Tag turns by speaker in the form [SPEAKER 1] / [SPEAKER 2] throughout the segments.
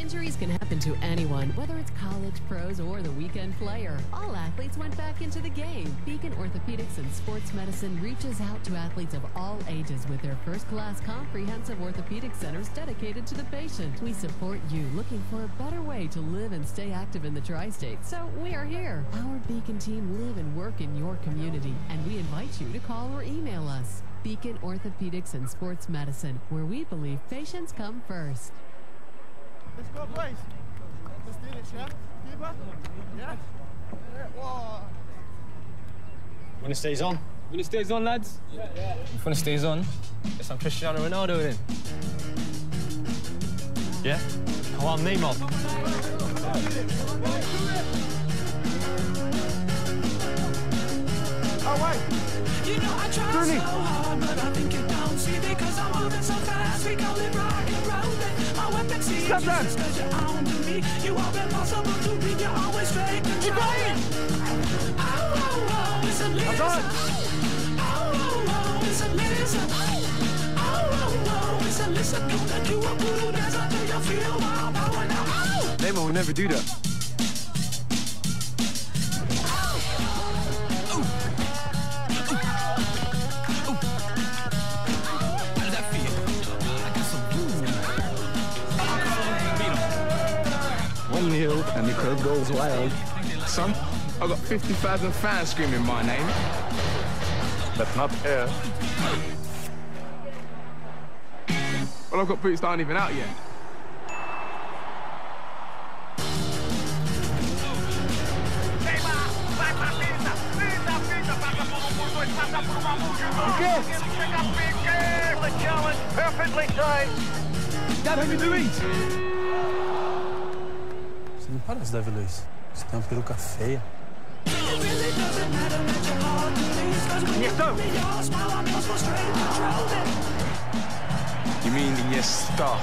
[SPEAKER 1] Injuries can happen to anyone, whether it's college, pros, or the weekend player. All athletes went back into the game. Beacon Orthopedics and Sports Medicine reaches out to athletes of all ages with their first-class comprehensive orthopedic centers dedicated to the patient. We support you looking for a better way to live and stay active in the tri-state, so we are here. Our Beacon team live and work in your community, and we invite you to call or email us. Beacon Orthopedics and Sports Medicine, where we believe patients come first.
[SPEAKER 2] Let's go, boys. Let's do this, yeah? Keeper? Yeah? Whoa.
[SPEAKER 3] When it stays on?
[SPEAKER 4] When it stays on, lads? Yeah. If when it stays on, it's some Cristiano Ronaldo then.
[SPEAKER 3] Yeah? Oh, I'm Neymar.
[SPEAKER 2] Oh, wait.
[SPEAKER 5] You know I try so hard, but I think you don't see because I'm moving so fast. We call it rock and rollin'. My weapon seems just cause you're on to me. You are impossible to read, you're always straight control. Oh, oh, oh, it's a listen. Oh, oh, oh, it's a listen. Oh, oh, oh, it's a listen. Gonna do a voodoo dance until you feel my power now.
[SPEAKER 4] Neymar will never do that.
[SPEAKER 6] And the crowd goes wild.
[SPEAKER 7] Son, I've got 50,000 fans screaming my name.
[SPEAKER 6] But not air.
[SPEAKER 7] Well, I've got boots that aren't even out yet.
[SPEAKER 2] Perfectly timed.
[SPEAKER 4] Dad, how you doing?
[SPEAKER 8] Você não parece, Davi Luiz. Você tem uma peruca feia.
[SPEAKER 7] You mean Iniesta?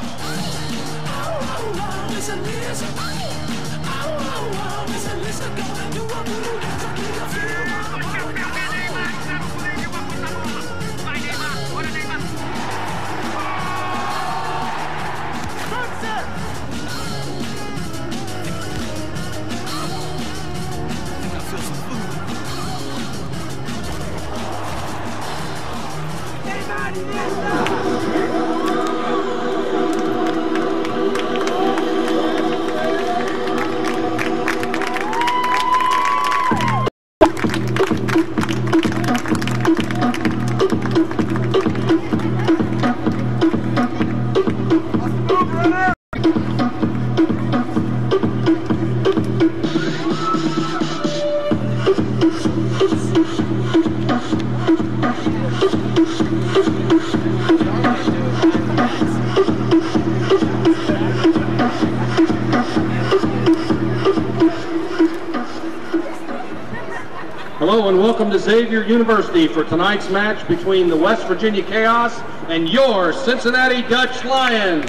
[SPEAKER 9] Hello and welcome to Xavier University for tonight's match between the West Virginia Chaos and your Cincinnati Dutch Lions.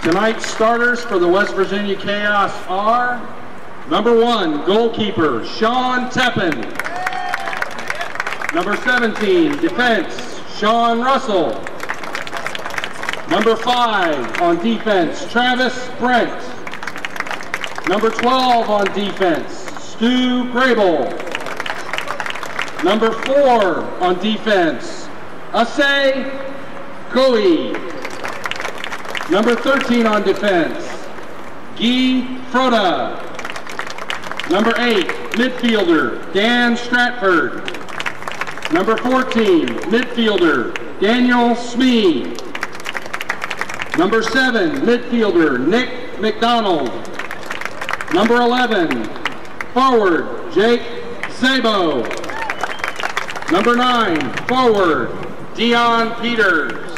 [SPEAKER 9] Tonight's starters for the West Virginia Chaos are number 1, goalkeeper Sean Teppen. Number 17, defense Sean Russell. Number 5 on defense, Travis Brent. Number 12 on defense, Stu Grable. Number 4 on defense, Asay Koi. Number 13 on defense, Guy Froda. Number 8, midfielder, Dan Stratford. Number 14, midfielder, Daniel Smee. Number 7, midfielder, Nick McDonald. Number 11, forward, Jake Szabo. Number 9, forward, Dion Peters.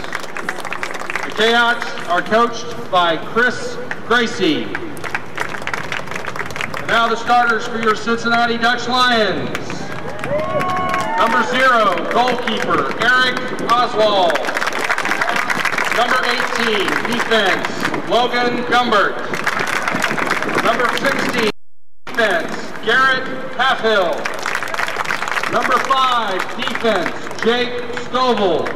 [SPEAKER 9] The Chaos are coached by Chris Gracie. And now the starters for your Cincinnati Dutch Lions. Number 0, goalkeeper, Eric Oswald. Number 18, defense, Logan Gumbert. Number 16, defense, Garrett Halfhill. Number 5, defense, Jake Stovall.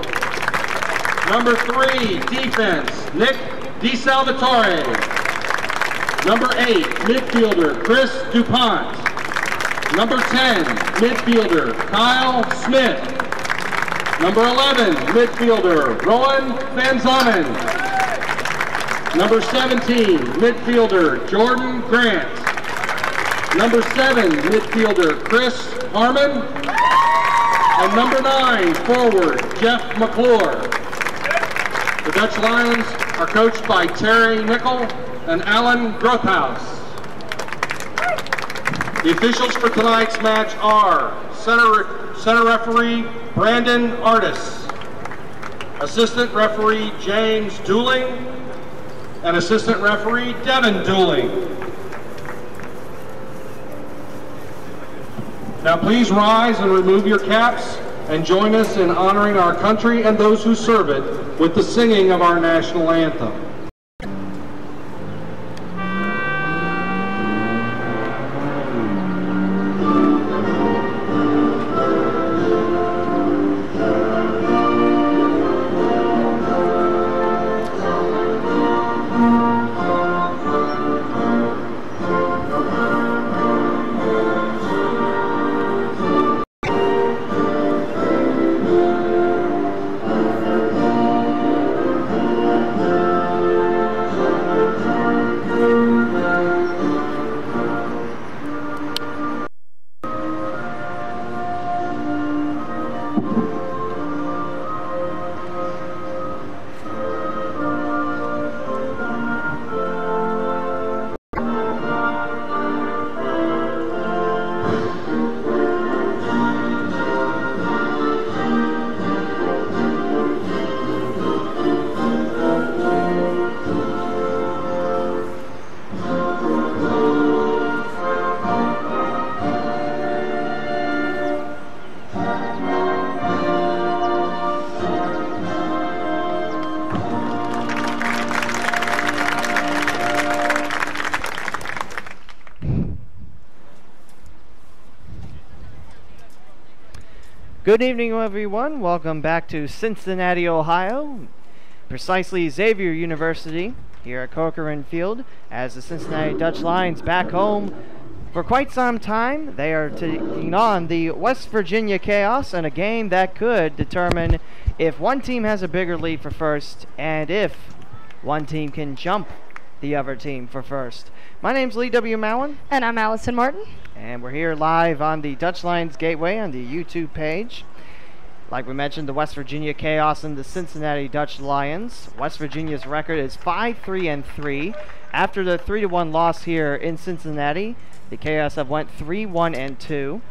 [SPEAKER 9] Number 3, defense, Nick DeSalvatore. Number 8, midfielder, Chris DuPont. Number 10, midfielder, Kyle Smith. Number 11, midfielder, Rowan Van Zonen. Number 17, midfielder, Jordan Grant. Number 7, midfielder, Chris Harmon. And number 9, forward, Jeff McClure. The Dutch Lions are coached by Terry Nickel and Alan Grothaus. The officials for tonight's match are center referee Brandon Artis, assistant referee James Dooling, and assistant referee Devin Dooling. Now please rise and remove your caps and join us in honoring our country and those who serve it with the singing of our national anthem.
[SPEAKER 10] Good evening, everyone. Welcome back to Cincinnati, Ohio. Precisely Xavier University here at Corcoran Field as the Cincinnati Dutch Lions back home for quite some time. They are taking on the West Virginia Chaos in a game that could determine if one team has a bigger lead for first and if one team can jump the other team for first. My name's Lee W. Mowen.
[SPEAKER 11] And I'm Allison Martin.
[SPEAKER 10] And we're here live on the Dutch Lions Gateway on the YouTube page. Like we mentioned, the West Virginia Chaos and the Cincinnati Dutch Lions. West Virginia's record is 5-3-3. After the 3-1 loss here in Cincinnati, the Chaos have went 3-1-2.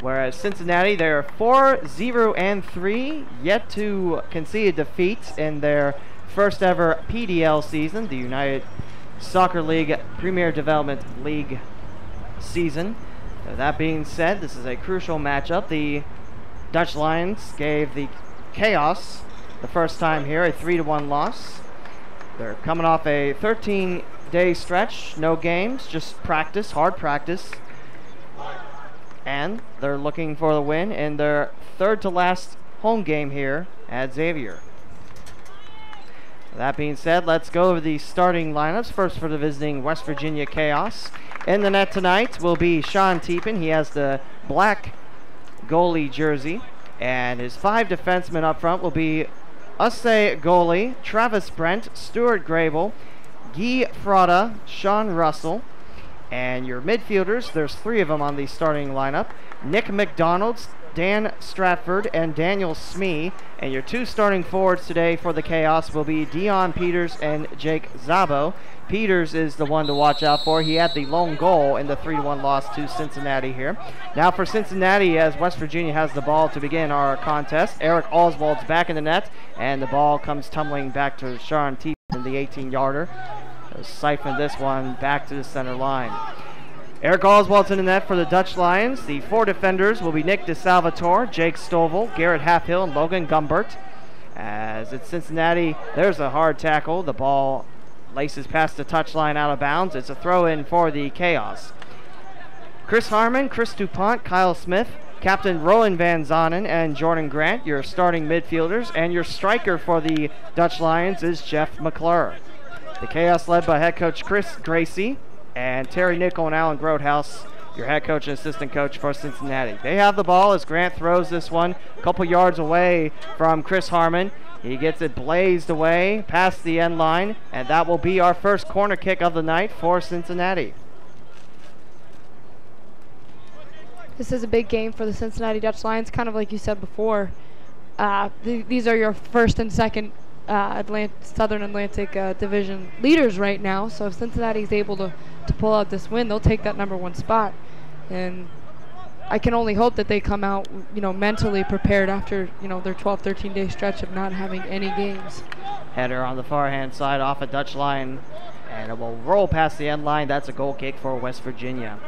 [SPEAKER 10] Whereas Cincinnati, they're 4-0-3, yet to concede defeat in their first ever PDL season, the United Soccer League Premier Development League season. So that being said, this is a crucial matchup. The Dutch Lions gave the Chaos the first time here a 3-1 loss. They're coming off a 13-day stretch, no games, just practice, hard practice. And they're looking for the win in their third to last home game here at Xavier. That being said, let's go over the starting lineups. First for the visiting West Virginia Chaos. In the net tonight will be Sean Teepin. He has the black goalie jersey. And his 5 defensemen up front will be Usse goalie, Travis Brent, Stuart Grable, Guy Frada, Sean Russell. And your midfielders, there's 3 of them on the starting lineup. Nick McDonald, Dan Stratford, and Daniel Smee. And your 2 starting forwards today for the Chaos will be Dion Peters and Jake Zabo. Peters is the one to watch out for. He had the lone goal in the 3-1 loss to Cincinnati here. Now for Cincinnati, as West Virginia has the ball to begin our contest. Eric Oswald's back in the net, and the ball comes tumbling back to Sean Teepin in the 18-yarder. Siphon this one back to the center line. Eric Oswald's in the net for the Dutch Lions. The 4 defenders will be Nick DeSalvatore, Jake Stovall, Garrett Halfhill, and Logan Gumbert. As it's Cincinnati, there's a hard tackle. The ball laces past the touchline out of bounds. It's a throw-in for the Chaos. Chris Harmon, Chris DuPont, Kyle Smith, Captain Rowan Van Zonen and Jordan Grant, your starting midfielders, and your striker for the Dutch Lions is Jeff McClure. The Chaos led by head coach Chris Gracie and Terry Nickel and Alan Grotehouse, your head coach and assistant coach for Cincinnati. They have the ball as Grant throws this one a couple yards away from Chris Harmon. He gets it blazed away past the end line, and that will be our first corner kick of the night for Cincinnati.
[SPEAKER 11] This is a big game for the Cincinnati Dutch Lions, kind of like you said before. These are your first and second Southern Atlantic Division leaders right now, so if Cincinnati is able to pull out this win, they'll take that #1 spot. And I can only hope that they come out, mentally prepared after, their 12, 13-day stretch of not having any games.
[SPEAKER 10] Header on the far-hand side off a Dutch line, and it will roll past the end line. That's a goal kick for West Virginia.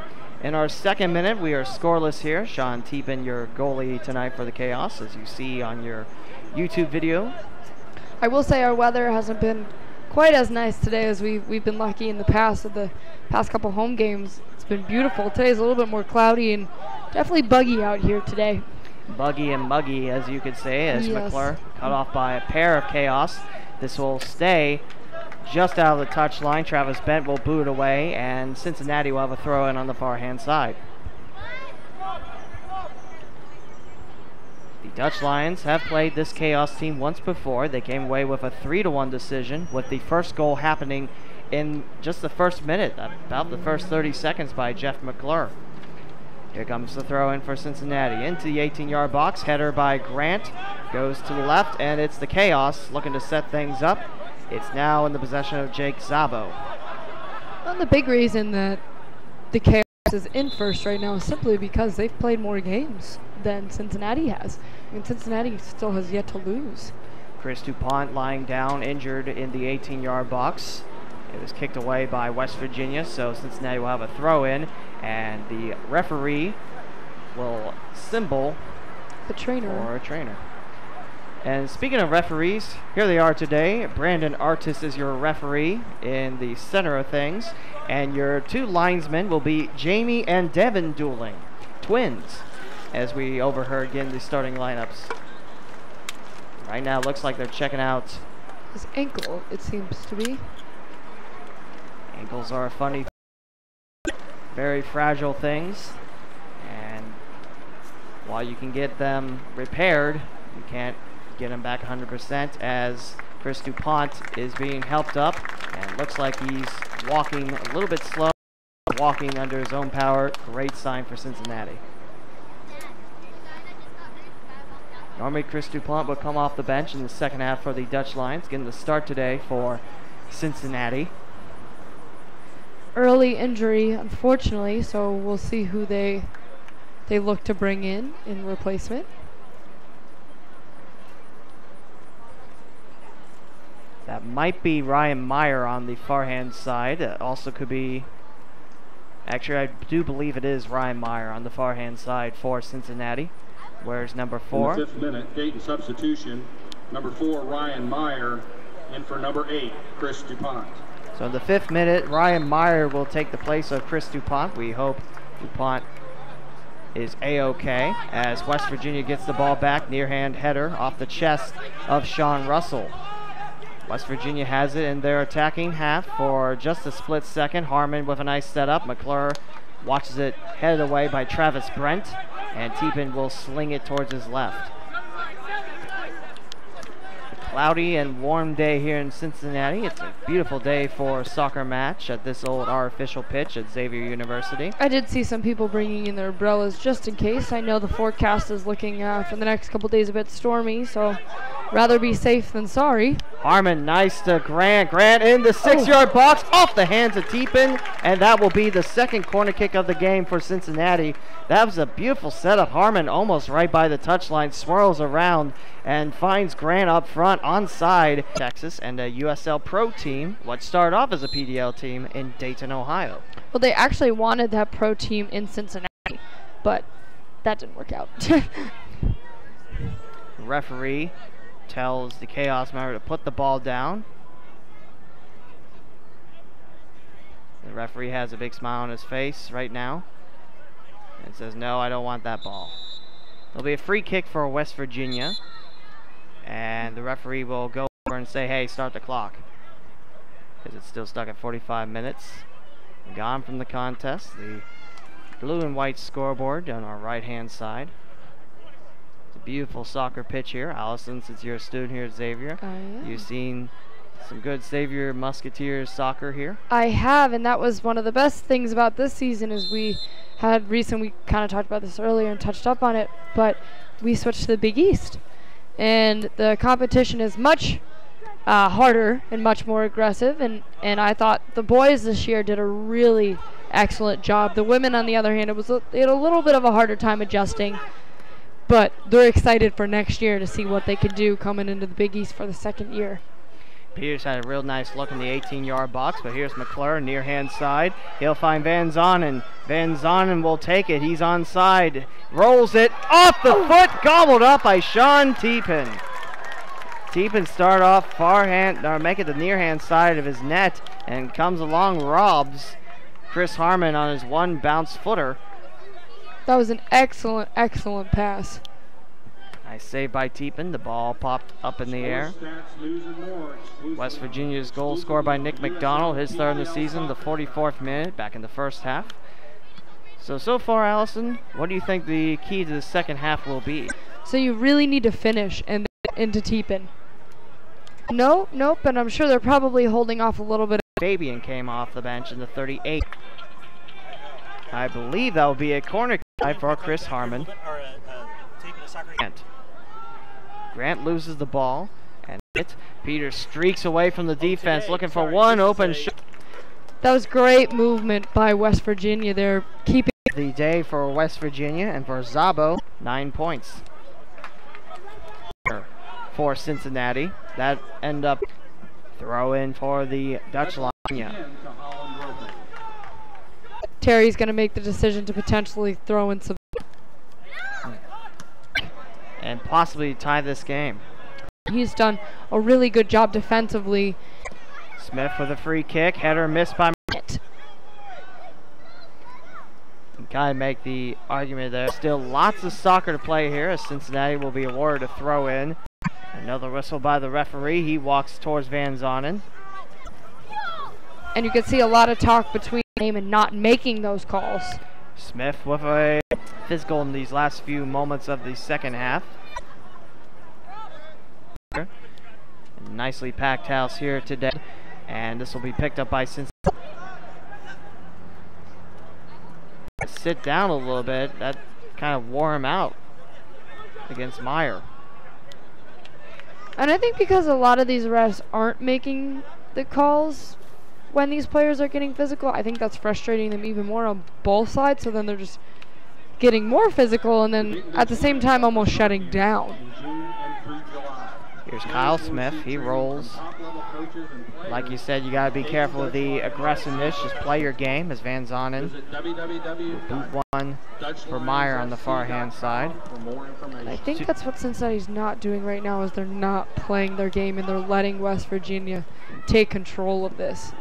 [SPEAKER 10] In our second minute, we are scoreless here. Sean Teepin, your goalie tonight for the Chaos, as you see on your YouTube video.
[SPEAKER 11] I will say our weather hasn't been quite as nice today as we've been lucky in the past. Of the past couple home games, it's been beautiful. Today's a little bit more cloudy and definitely buggy out here today.
[SPEAKER 10] Buggy and muggy, as you could say, as
[SPEAKER 11] Yes.
[SPEAKER 10] McClure cut off by a pair of Chaos. This will stay just out of the touch line. Travis Bent will boot it away, and Cincinnati will have a throw in on the far hand side. The Dutch Lions have played this Chaos team once before. They came away with a 3-1 decision, with the first goal happening in just the first minute, about the first 30 seconds by Jeff McClure. Here comes the throw in for Cincinnati into the 18-yard box. Header by Grant goes to the left, and it's the Chaos looking to set things up. It's now in the possession of Jake Szabo.
[SPEAKER 11] Well, the big reason that the Chaos is in first right now is simply because they've played more games than Cincinnati has. I mean, Cincinnati still has yet to lose.
[SPEAKER 10] Chris DuPont lying down injured in the 18-yard box. It was kicked away by West Virginia, so Cincinnati will have a throw in, and the referee will symbol
[SPEAKER 11] the trainer
[SPEAKER 10] for a trainer. And speaking of referees, here they are today. Brandon Artis is your referee in the center of things, and your two linesmen will be Jamie and Devin Dooling, twins, as we overheard again the starting lineups. Right now it looks like they're checking out
[SPEAKER 11] his ankle, it seems to be.
[SPEAKER 10] Ankles are funny, very fragile things, and while you can get them repaired, you can't get him back 100%, as Chris DuPont is being helped up, and looks like he's walking a little bit slow, walking under his own power. Great sign for Cincinnati. Normally Chris DuPont will come off the bench in the second half for the Dutch Lions, getting the start today for Cincinnati.
[SPEAKER 11] Early injury, unfortunately, so we'll see who they look to bring in replacement.
[SPEAKER 10] That might be Ryan Meyer on the far-hand side. Also could be... Actually, I do believe it is Ryan Meyer on the far-hand side for Cincinnati. Where's number 4?
[SPEAKER 9] In the 5th minute, Dayton substitution. Number 4, Ryan Meyer, in for number 8, Chris DuPont.
[SPEAKER 10] So in the 5th minute, Ryan Meyer will take the place of Chris DuPont. We hope DuPont is A-OK as West Virginia gets the ball back. Near-hand header off the chest of Sean Russell. West Virginia has it in their attacking half for just a split second. Harmon with a nice setup. McClure watches it headed away by Travis Brent, and Teepin will sling it towards his left. Cloudy and warm day here in Cincinnati. It's a beautiful day for a soccer match at this old artificial pitch at Xavier University.
[SPEAKER 11] I did see some people bringing in their umbrellas just in case. I know the forecast is looking for the next couple days a bit stormy, so rather be safe than sorry.
[SPEAKER 10] Harmon, nice to Grant. Grant in the 6-yard box, off the hands of Teepin, and that will be the second corner kick of the game for Cincinnati. That was a beautiful setup. Harmon almost right by the touchline, swirls around and finds Grant up front onside. Texas and a USL Pro team, what started off as a PDL team in Dayton, Ohio.
[SPEAKER 11] Well, they actually wanted that pro team in Cincinnati, but that didn't work out.
[SPEAKER 10] The referee tells the Chaos member to put the ball down. The referee has a big smile on his face right now. and says, no, I don't want that ball. There'll be a free kick for West Virginia, and the referee will go over and say, hey, start the clock, because it's still stuck at 45 minutes. Gone from the contest, the blue and white scoreboard on our right-hand side. It's a beautiful soccer pitch here. Allison, since you're a student here at Xavier, you've seen some good Xavier Musketeers soccer here.
[SPEAKER 11] I have, and that was one of the best things about this season is we had we kind of talked about this earlier and touched up on it, but we switched to the Big East. And the competition is much harder and much more aggressive, and I thought the boys this year did a really excellent job. The women, on the other hand, they had a little bit of a harder time adjusting, but they're excited for next year to see what they could do coming into the Big East for the second year.
[SPEAKER 10] Peters had a real nice look in the 18-yard box, but here's McClure, near hand side. He'll find Van Zonen. Van Zonen will take it. He's onside. Rolls it off the foot, gobbled up by Sean Teepin. Teepin start off far hand, or make it the near hand side of his net, and comes along, robs Chris Harmon on his one bounce footer.
[SPEAKER 11] That was an excellent, excellent pass.
[SPEAKER 10] Nice save by Teepin. The ball popped up in the air. West Virginia's goal scored by Nick McDonald, his third in the season, the 44th minute, back in the first half. So far, Allison, what do you think the key to the second half will be?
[SPEAKER 11] So you really need to finish and then into Teepin. Nope, but I'm sure they're probably holding off a little bit.
[SPEAKER 10] Fabian came off the bench in the 38th. I believe that will be a corner kick for Chris Harmon. Grant loses the ball, and Peter streaks away from the defense, looking for one open shot.
[SPEAKER 11] That was great movement by West Virginia. They're keeping
[SPEAKER 10] the day for West Virginia, and for Szabo, 9 points. For Cincinnati, that end up throw in for the Dutch line.
[SPEAKER 11] Terry's going to make the decision to potentially throw in some
[SPEAKER 10] and possibly tie this game.
[SPEAKER 11] He's done a really good job defensively.
[SPEAKER 10] Smith with a free kick, header missed by Marquette. Kind of make the argument there. Still lots of soccer to play here, as Cincinnati will be awarded a throw in. Another whistle by the referee. He walks towards Van Zonen.
[SPEAKER 11] And you can see a lot of talk between him and not making those calls.
[SPEAKER 10] Smith with a physical in these last few moments of the second half. Nicely packed house here today, and this will be picked up by Cincinnati. Sit down a little bit. That kind of wore him out against Meyer.
[SPEAKER 11] And I think because a lot of these refs aren't making the calls when these players are getting physical, I think that's frustrating them even more on both sides, so then they're just getting more physical and then at the same time almost shutting down.
[SPEAKER 10] Here's Kyle Smith. He rolls. Like you said, you got to be careful with the aggressiveness. Just play your game as Van Zonen. Boot one for Meyer on the far hand side.
[SPEAKER 11] I think that's what Cincinnati's not doing right now, is they're not playing their game and they're letting West Virginia take control of this.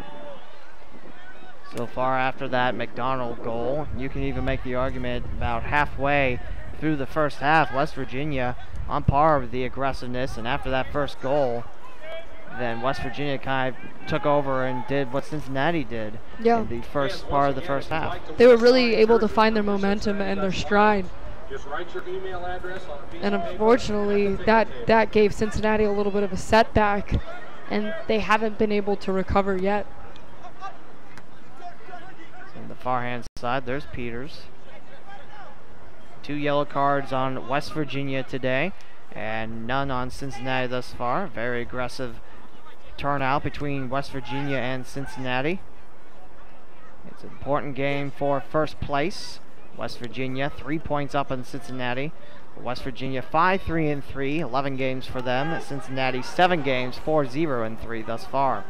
[SPEAKER 10] So far after that McDonald goal, you can even make the argument about halfway through the first half, West Virginia on par with the aggressiveness, and after that first goal, then West Virginia kind of took over and did what Cincinnati did in the first part of the first half.
[SPEAKER 11] They were really able to find their momentum and their stride. And unfortunately, that gave Cincinnati a little bit of a setback, and they haven't been able to recover yet.
[SPEAKER 10] So on the far hand side, there's Peters. 2 yellow cards on West Virginia today, and none on Cincinnati thus far. Very aggressive turnout between West Virginia and Cincinnati. It's an important game for first place. West Virginia 3 points up on Cincinnati. West Virginia 5-3-3, 11 games for them. Cincinnati 7 games, 4-0-3 thus far.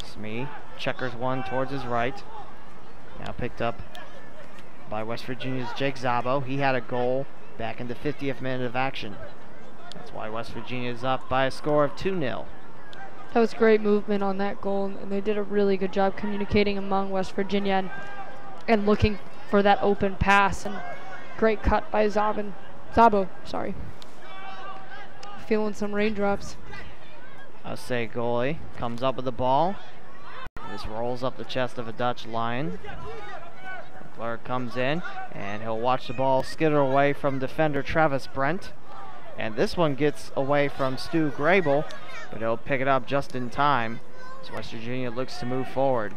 [SPEAKER 10] Smee checkers one towards his right. Now picked up by West Virginia's Jake Szabo. He had a goal back in the 50th minute of action. That's why West Virginia is up by a score of 2-0.
[SPEAKER 11] That was great movement on that goal, and they did a really good job communicating among West Virginia and looking for that open pass, and great cut by Zabo, sorry. Feeling some raindrops.
[SPEAKER 10] Say goalie comes up with the ball. This rolls up the chest of a Dutch Lion. McClure comes in, and he'll watch the ball skitter away from defender Travis Brent. And this one gets away from Stu Grable, but he'll pick it up just in time as West Virginia looks to move forward.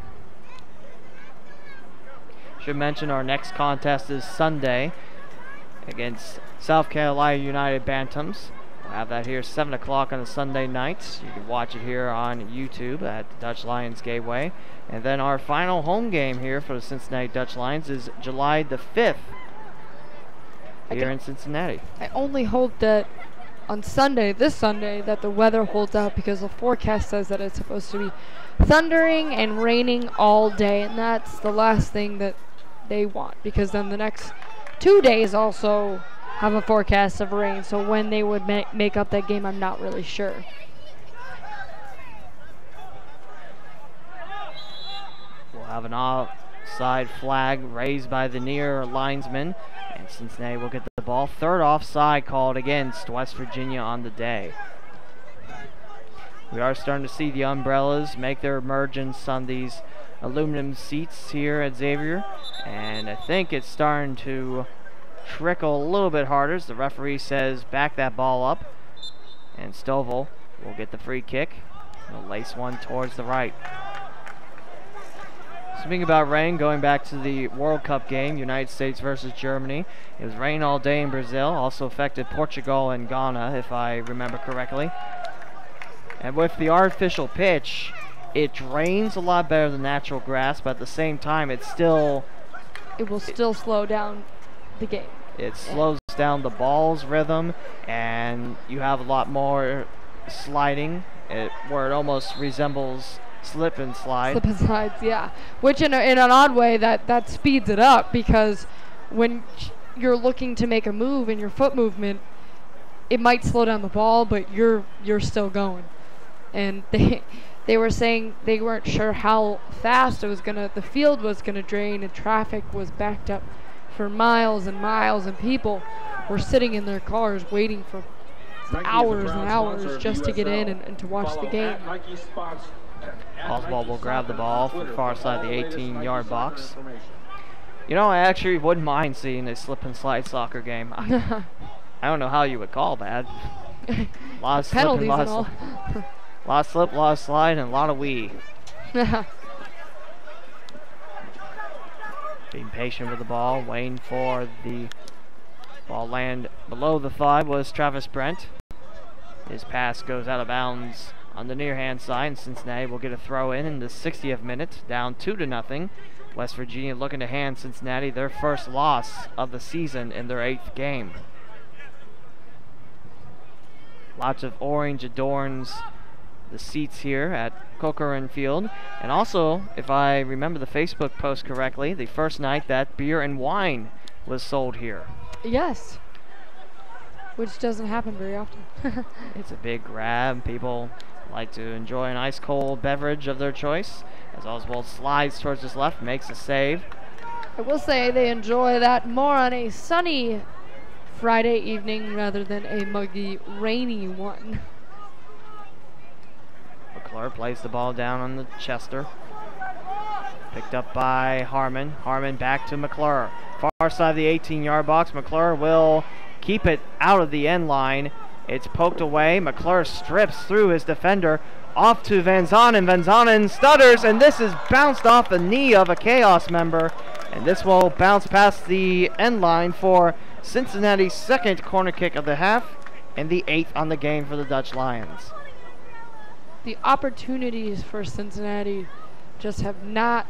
[SPEAKER 10] Should mention our next contest is Sunday against South Carolina United Bantams. We'll have that here 7 o'clock on a Sunday night. You can watch it here on YouTube at the Dutch Lions Gateway. And then our final home game here for the Cincinnati Dutch Lions is July the 5th here in Cincinnati.
[SPEAKER 11] I only hope that on Sunday, this Sunday, that the weather holds out, because the forecast says that it's supposed to be thundering and raining all day, and that's the last thing that they want, because then the next 2 days also have a forecast of rain. So when they would make up that game, I'm not really sure.
[SPEAKER 10] We'll have an offside flag raised by the near linesman, and Cincinnati will get the ball. Third offside called against West Virginia on the day. We are starting to see the umbrellas make their emergence on these aluminum seats here at Xavier, and I think it's starting to trickle a little bit harder as the referee says back that ball up, and Stovall will get the free kick. He'll lace one towards the right. Speaking about rain, going back to the World Cup game, United States versus Germany, it was rain all day in Brazil, also affected Portugal and Ghana, if I remember correctly. And with the artificial pitch, it drains a lot better than natural grass, but at the same time, it will still slow down the game. It slows down the ball's rhythm, and you have a lot more sliding, where it almost resembles slip and slide.
[SPEAKER 11] Slip and slides, yeah. Which in an odd way, that speeds it up, because when you're looking to make a move in your foot movement, it might slow down the ball, but you're still going. And they were saying they weren't sure how fast the field was gonna drain, and traffic was backed up for miles and miles, and people were sitting in their cars waiting for hours and hours just to get in and to watch the game.
[SPEAKER 10] Oswald will grab the ball from the far side of the 18-yard box. You know, I actually wouldn't mind seeing a slip and slide soccer game. I don't know how you would call that. A lot of
[SPEAKER 11] penalties and all.
[SPEAKER 10] A lot of slip, a lot of slide, and a lot of wee. Being patient with the ball, waiting for the ball land below the thigh was Travis Brent. His pass goes out of bounds on the near hand side, and Cincinnati will get a throw in the 60th minute, down 2-0. West Virginia looking to hand Cincinnati their first loss of the season in their 8th game. Lots of orange adorns the seats here at Corcoran Field. And also, if I remember the Facebook post correctly, the first night that beer and wine was sold here.
[SPEAKER 11] Yes. Which doesn't happen very often.
[SPEAKER 10] It's a big grab. People like to enjoy an ice cold beverage of their choice. As Oswald slides towards his left, makes a save.
[SPEAKER 11] I will say they enjoy that more on a sunny Friday evening rather than a muggy, rainy one.
[SPEAKER 10] McClure plays the ball down on the Chester. Picked up by Harmon. Harmon back to McClure. Far side of the 18-yard box. McClure will keep it out of the end line. It's poked away. McClure strips through his defender. Off to Van Zonen. Van Zonen stutters, and this is bounced off the knee of a Chaos member. And this will bounce past the end line for Cincinnati's second corner kick of the half and the 8th on the game for the Dutch Lions.
[SPEAKER 11] The opportunities for Cincinnati just have not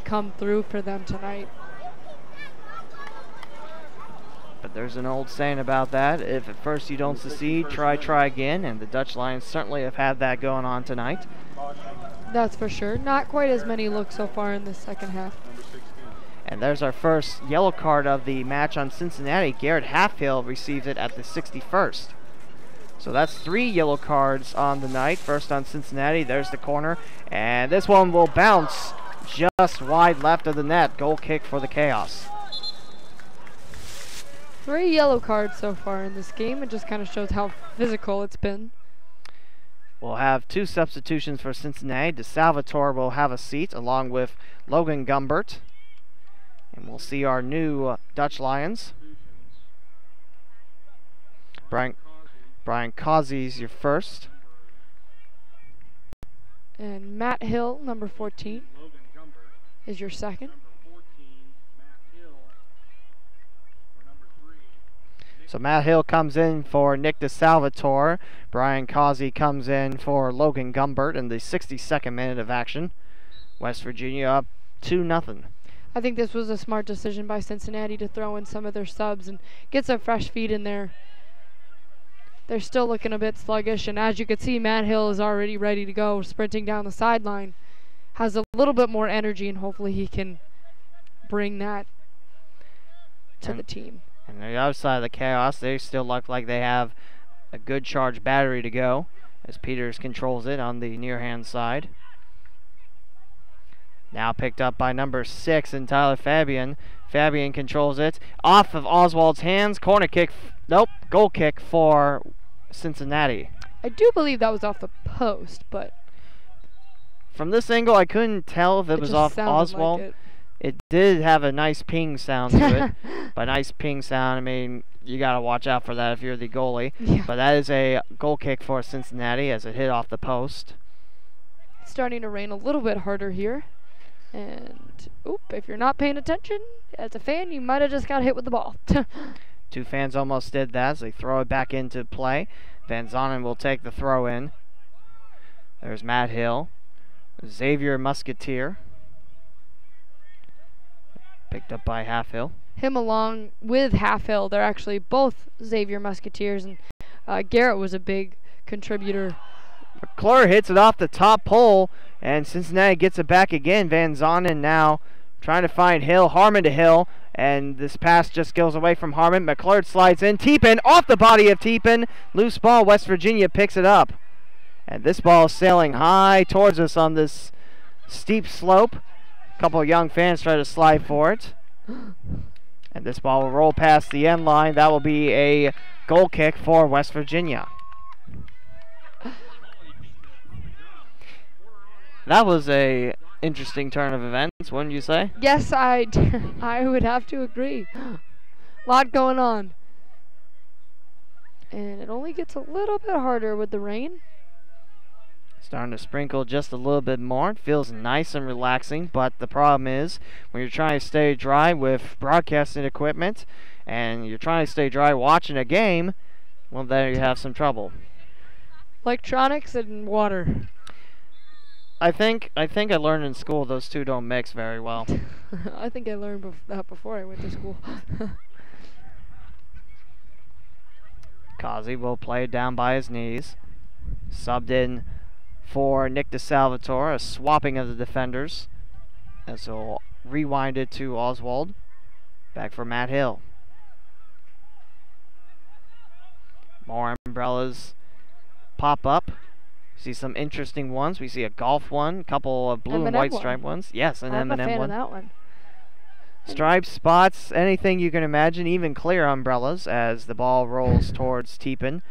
[SPEAKER 11] come through for them tonight.
[SPEAKER 10] But there's an old saying about that. If at first you don't succeed, try again. And the Dutch Lions certainly have had that going on tonight.
[SPEAKER 11] That's for sure. Not quite as many looks so far in the second half.
[SPEAKER 10] And there's our first yellow card of the match on Cincinnati. Garrett Halfhill received it at the 61st. So that's 3 yellow cards on the night. First on Cincinnati. There's the corner. And this one will bounce just wide left of the net. Goal kick for the Chaos.
[SPEAKER 11] 3 yellow cards so far in this game. It just kind of shows how physical it's been.
[SPEAKER 10] We'll have 2 substitutions for Cincinnati. DeSalvatore will have a seat along with Logan Gumbert. And we'll see our new Dutch Lions. Brian Causey's your first.
[SPEAKER 11] And Matt Hill, number 14, is your second.
[SPEAKER 10] So Matt Hill comes in for Nick DeSalvatore. Brian Causey comes in for Logan Gumbert in the 62nd minute of action. West Virginia up 2-0.
[SPEAKER 11] I think this was a smart decision by Cincinnati to throw in some of their subs and get some fresh feet in there. They're still looking a bit sluggish, and as you can see, Matt Hill is already ready to go, sprinting down the sideline. Has a little bit more energy, and hopefully he can bring that to the team.
[SPEAKER 10] And on the other side of the chaos, they still look like they have a good charged battery to go as Peters controls it on the near-hand side. Now picked up by number 6 in Tyler Fabian. Fabian controls it off of Oswald's hands. Corner kick, nope, goal kick for Cincinnati.
[SPEAKER 11] I do believe that was off the post, but
[SPEAKER 10] from this angle, I couldn't tell if it was off Oswald.
[SPEAKER 11] Like
[SPEAKER 10] it did have a nice ping sound to it. By nice ping sound, I mean, you got to watch out for that if you're the goalie.
[SPEAKER 11] Yeah.
[SPEAKER 10] But that is a goal kick for Cincinnati as it hit off the post.
[SPEAKER 11] It's starting to rain a little bit harder here. And, oop, if you're not paying attention, as a fan, you might have just got hit with the ball.
[SPEAKER 10] 2 fans almost did that as they throw it back into play. Van Zonen will take the throw in. There's Matt Hill. Xavier Musketeer. Picked up by Halfhill.
[SPEAKER 11] Him along with Halfhill, they're actually both Xavier Musketeers, and Garrett was a big contributor.
[SPEAKER 10] McClure hits it off the top pole, and Cincinnati gets it back again. Van Zonen now trying to find Hill. Harmon to Hill, and this pass just goes away from Harmon. McClure slides in. Teepin off the body of Teepin. Loose ball. West Virginia picks it up. And this ball is sailing high towards us on this steep slope. A couple of young fans try to slide for it. And this ball will roll past the end line. That will be a goal kick for West Virginia. That was a interesting turn of events, wouldn't you say?
[SPEAKER 11] Yes, I would have to agree. A lot going on. And it only gets a little bit harder with the rain.
[SPEAKER 10] Starting to sprinkle just a little bit more. It feels nice and relaxing, but the problem is when you're trying to stay dry with broadcasting equipment and you're trying to stay dry watching a game, well, there you have some trouble.
[SPEAKER 11] Electronics and water.
[SPEAKER 10] I think I learned in school those two don't mix very well.
[SPEAKER 11] I think I learned that before I went to school.
[SPEAKER 10] Causey will play it down by his knees. Subbed in for Nick DeSalvatore, a swapping of the defenders. As he'll rewind it to Oswald. Back for Matt Hill. More umbrellas pop up. See some interesting ones. We see a golf one, a couple of blue and white striped ones. Yes, an
[SPEAKER 11] I'm
[SPEAKER 10] M&M
[SPEAKER 11] a fan
[SPEAKER 10] one.
[SPEAKER 11] of that one.
[SPEAKER 10] Stripes, spots, anything you can imagine, even clear umbrellas as the ball rolls towards Teepin.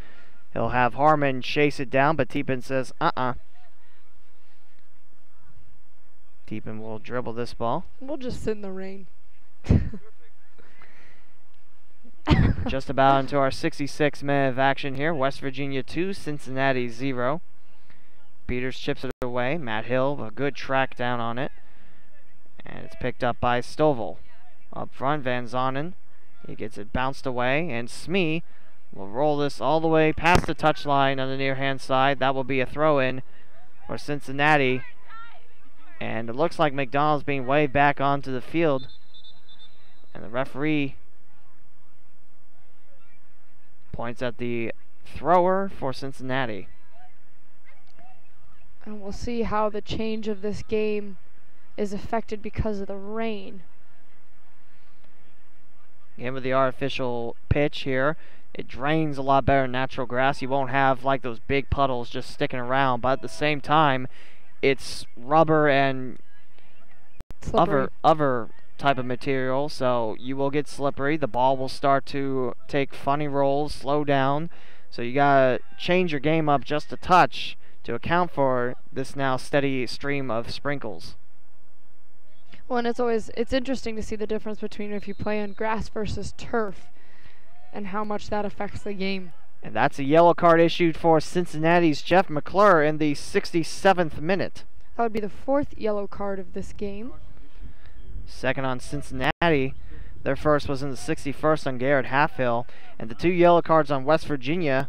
[SPEAKER 10] He'll have Harmon chase it down, but Teepin says, Teepin will dribble this ball.
[SPEAKER 11] We'll just sit in the rain.
[SPEAKER 10] Just about into our 66 minute of action here. West Virginia 2, Cincinnati 0. Peters chips it away. Matt Hill, a good track down on it. And it's picked up by Stovall. Up front, Van Zonen. He gets it bounced away, and Smee will roll this all the way past the touchline on the near-hand side. That will be a throw-in for Cincinnati. And it looks like McDonald's being waved back onto the field. And the referee points at the thrower for Cincinnati.
[SPEAKER 11] And we'll see how the change of this game is affected because of the rain.
[SPEAKER 10] Again, with the artificial pitch here, it drains a lot better than natural grass. You won't have like those big puddles just sticking around, but at the same time, it's rubber and other type of material, so you will get slippery. The ball will start to take funny rolls, slow down. So you got to change your game up just a touch to account for this now steady stream of sprinkles.
[SPEAKER 11] Well, and it's interesting to see the difference between if you play on grass versus turf and how much that affects the game.
[SPEAKER 10] And that's a yellow card issued for Cincinnati's Jeff McClure in the 67th minute.
[SPEAKER 11] That would be the 4th yellow card of this game.
[SPEAKER 10] Second on Cincinnati. Their first was in the 61st on Garrett Halfhill. And the 2 yellow cards on West Virginia.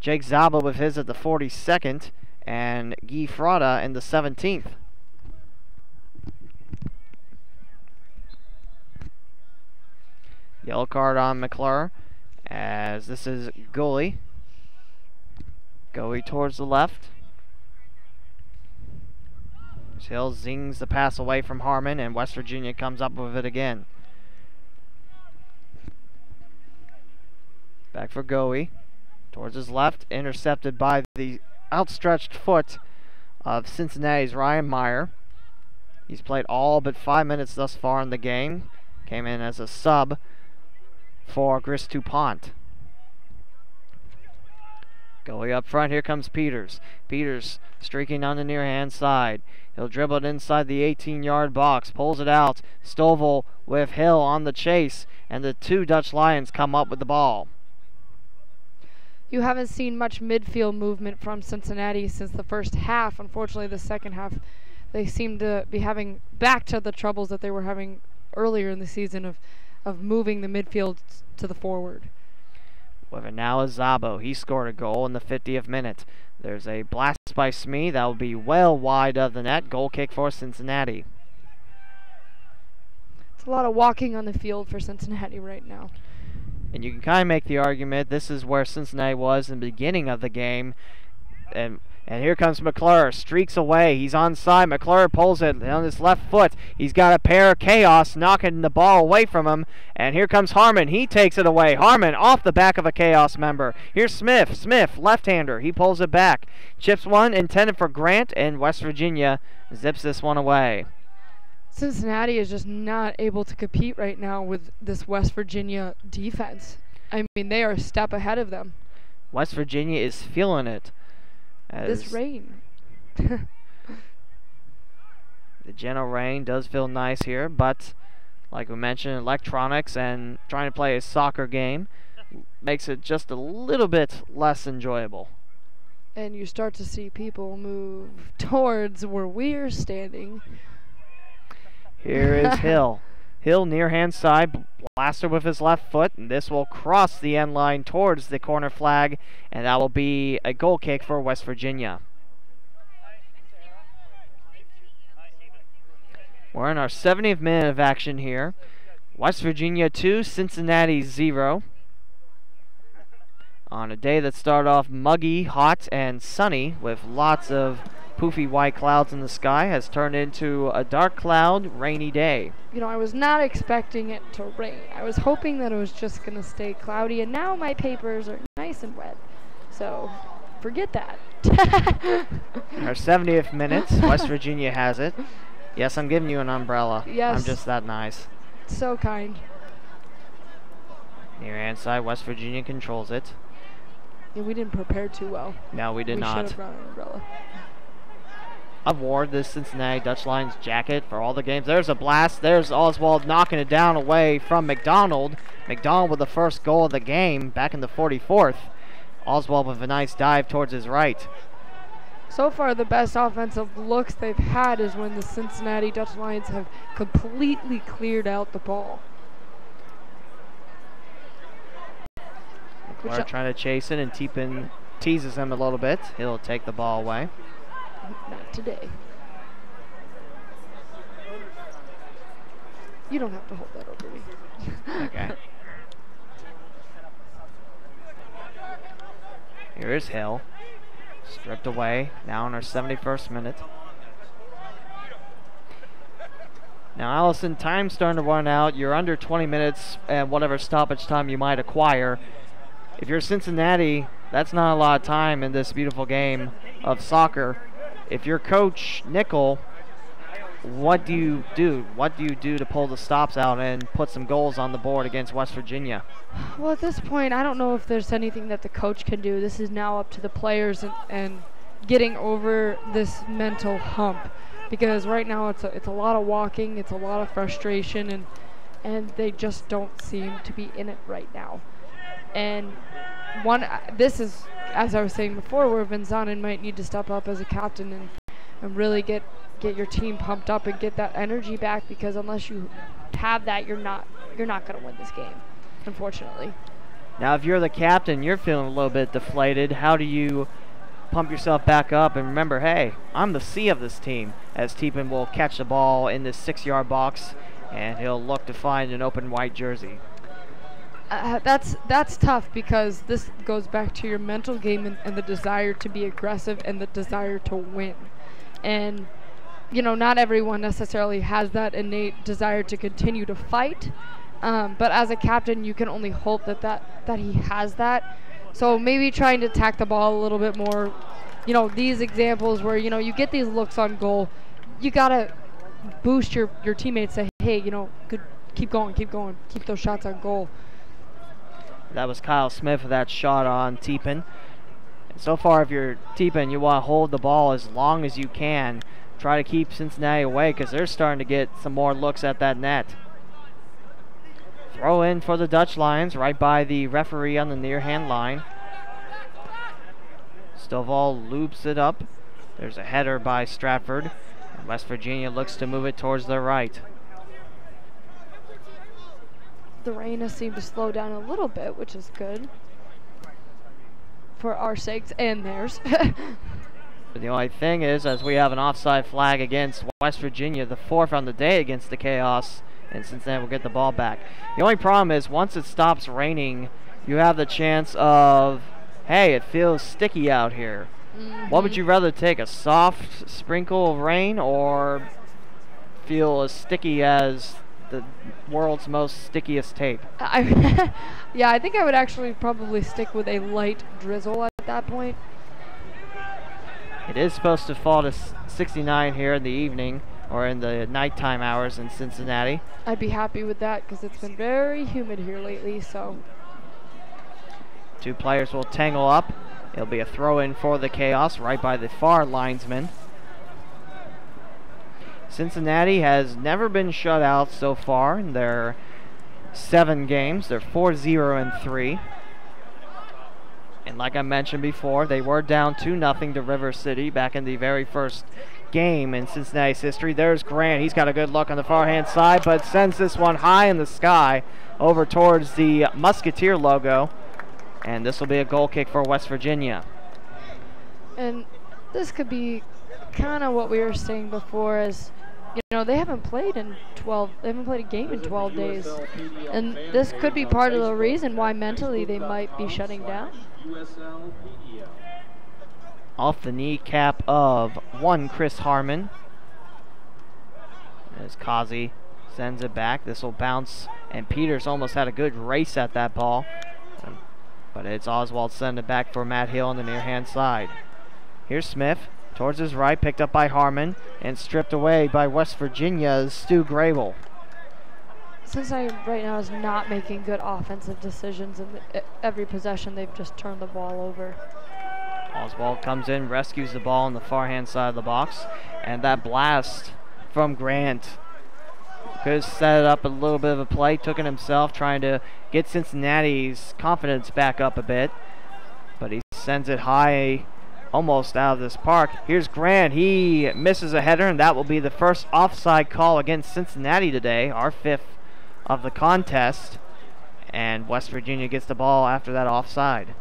[SPEAKER 10] Jake Zaba with his at the 42nd and Guy Frada in the 17th. Yellow card on McClure, as this is goalie. Goalie towards the left. Hill zings the pass away from Harmon, and West Virginia comes up with it again. Back for Goey. Towards his left, intercepted by the outstretched foot of Cincinnati's Ryan Meyer. He's played all but 5 minutes thus far in the game. Came in as a sub for Gris Dupont. Going up front, here comes Peters. Peters streaking on the near hand side. He'll dribble it inside the 18-yard box, pulls it out. Stovall with Hill on the chase, and the 2 Dutch Lions come up with the ball.
[SPEAKER 11] You haven't seen much midfield movement from Cincinnati since the first half. Unfortunately, the second half, they seem to be having back to the troubles that they were having earlier in the season of moving the midfield to the forward.
[SPEAKER 10] With it now is Zabo. He scored a goal in the 50th minute. There's a blast by Smee. That will be well wide of the net. Goal kick for Cincinnati.
[SPEAKER 11] It's a lot of walking on the field for Cincinnati right now.
[SPEAKER 10] And you can kind of make the argument this is where Cincinnati was in the beginning of the game. And here comes McClure, streaks away. He's onside. McClure pulls it on his left foot. He's got a pair of Chaos knocking the ball away from him. And here comes Harmon. He takes it away. Harmon off the back of a Chaos member. Here's Smith. Smith, left-hander. He pulls it back. Chips one intended for Grant, and West Virginia zips this one away.
[SPEAKER 11] Cincinnati is just not able to compete right now with this West Virginia defense. I mean, they are a step ahead of them.
[SPEAKER 10] West Virginia is feeling it.
[SPEAKER 11] This rain.
[SPEAKER 10] The gentle rain does feel nice here, but like we mentioned, electronics and trying to play a soccer game makes it just a little bit less enjoyable.
[SPEAKER 11] And you start to see people move towards where we're standing.
[SPEAKER 10] Here is Hill. Hill near hand side, blaster with his left foot, and this will cross the end line towards the corner flag, and that will be a goal kick for West Virginia. We're in our 70th minute of action here. West Virginia 2, Cincinnati 0. On a day that started off muggy, hot, and sunny with lots of poofy white clouds in the sky, has turned into a dark cloud, rainy day.
[SPEAKER 11] You know, I was not expecting it to rain. I was hoping that it was just going to stay cloudy, and now my papers are nice and wet. So, forget that.
[SPEAKER 10] Our 70th minute, West Virginia has it. Yes, I'm giving you an umbrella.
[SPEAKER 11] Yes.
[SPEAKER 10] I'm just that nice.
[SPEAKER 11] So kind.
[SPEAKER 10] Near hand side, West Virginia controls it.
[SPEAKER 11] Yeah, we didn't prepare too well.
[SPEAKER 10] No, we did not.
[SPEAKER 11] We should have brought an umbrella.
[SPEAKER 10] I've worn this Cincinnati Dutch Lions jacket for all the games. There's a blast. There's Oswald knocking it down away from McDonald. McDonald with the first goal of the game back in the 44th. Oswald with a nice dive towards his right.
[SPEAKER 11] So far, the best offensive looks they've had is when the Cincinnati Dutch Lions have completely cleared out the ball.
[SPEAKER 10] McClure trying to chase it, and Teepin teases him a little bit. He'll take the ball away.
[SPEAKER 11] Not today. You don't have to hold that over me.
[SPEAKER 10] Okay. Here is Hill. Stripped away. Now in our 71st minute. Now, Allison, time's starting to run out. You're under 20 minutes and whatever stoppage time you might acquire. If you're Cincinnati, that's not a lot of time in this beautiful game of soccer. If you're Coach Nickel, what do you do? What do you do to pull the stops out and put some goals on the board against West Virginia?
[SPEAKER 11] Well, at this point, I don't know if there's anything that the coach can do. This is now up to the players and getting over this mental hump, because right now it's a lot of walking, it's a lot of frustration, and they just don't seem to be in it right now. And this is, as I was saying before, where Vinzanen might need to step up as a captain and really get your team pumped up and get that energy back, because unless you have that, you're not going to win this game, unfortunately.
[SPEAKER 10] Now, if you're the captain, you're feeling a little bit deflated. How do you pump yourself back up and remember, hey, I'm the C of this team, as Teepin will catch the ball in this 6-yard box, and he'll look to find an open white jersey.
[SPEAKER 11] That's tough, because this goes back to your mental game and the desire to be aggressive and the desire to win. And, you know, not everyone necessarily has that innate desire to continue to fight, but as a captain, you can only hope that he has that. So maybe trying to attack the ball a little bit more. You know, these examples where, you know, you get these looks on goal, you got to boost your teammates, say, hey, you know, good, keep going, keep those shots on goal.
[SPEAKER 10] That was Kyle Smith with that shot on Teepin. So far, if you're Teepin, you want to hold the ball as long as you can. Try to keep Cincinnati away, because they're starting to get some more looks at that net. Throw in for the Dutch Lions, right by the referee on the near hand line. Stovall loops it up. There's a header by Stratford. West Virginia looks to move it towards the right.
[SPEAKER 11] The rain has seemed to slow down a little bit, which is good for our sakes and theirs.
[SPEAKER 10] But the only thing is, as we have an offside flag against West Virginia, the 4th on the day against the Chaos, and Cincinnati will get the ball back. The only problem is, once it stops raining, you have the chance of, hey, it feels sticky out here. What would you rather take, a soft sprinkle of rain, or feel as sticky as the world's most stickiest tape?
[SPEAKER 11] Yeah, I think I would actually probably stick with a light drizzle at that point.
[SPEAKER 10] It is supposed to fall to 69 here in the evening, or in the nighttime hours in Cincinnati.
[SPEAKER 11] I'd be happy with that, because it's been very humid here lately, so.
[SPEAKER 10] Two players will tangle up. It'll be a throw-in for the Chaos, right by the far linesman. Cincinnati has never been shut out so far in their 7 games. They're 4-0-3. And like I mentioned before, they were down 2-0 to River City back in the very first game in Cincinnati's history. There's Grant. He's got a good look on the far-hand side, but sends this one high in the sky over towards the Musketeer logo. And this will be a goal kick for West Virginia.
[SPEAKER 11] And this could be kind of what we were saying before, is, you know, they haven't played a game in 12 days. And this could be part of the reason why mentally they might be shutting down.
[SPEAKER 10] Off the kneecap of one Chris Harmon. As Kazi sends it back, this will bounce, and Peters almost had a good race at that ball. But it's Oswald sending it back for Matt Hill on the near hand side. Here's Smith towards his right, picked up by Harmon, and stripped away by West Virginia's Stu Grable.
[SPEAKER 11] Cincinnati right now is not making good offensive decisions, and every possession they've just turned the ball over.
[SPEAKER 10] Oswald comes in, rescues the ball on the far hand side of the box, and that blast from Grant could have set up a little bit of a play, took it himself, trying to get Cincinnati's confidence back up a bit, but he sends it high, almost out of this park. Here's Grant. He misses a header, and that will be the first offside call against Cincinnati today, our 5th of the contest, and West Virginia gets the ball after that offside.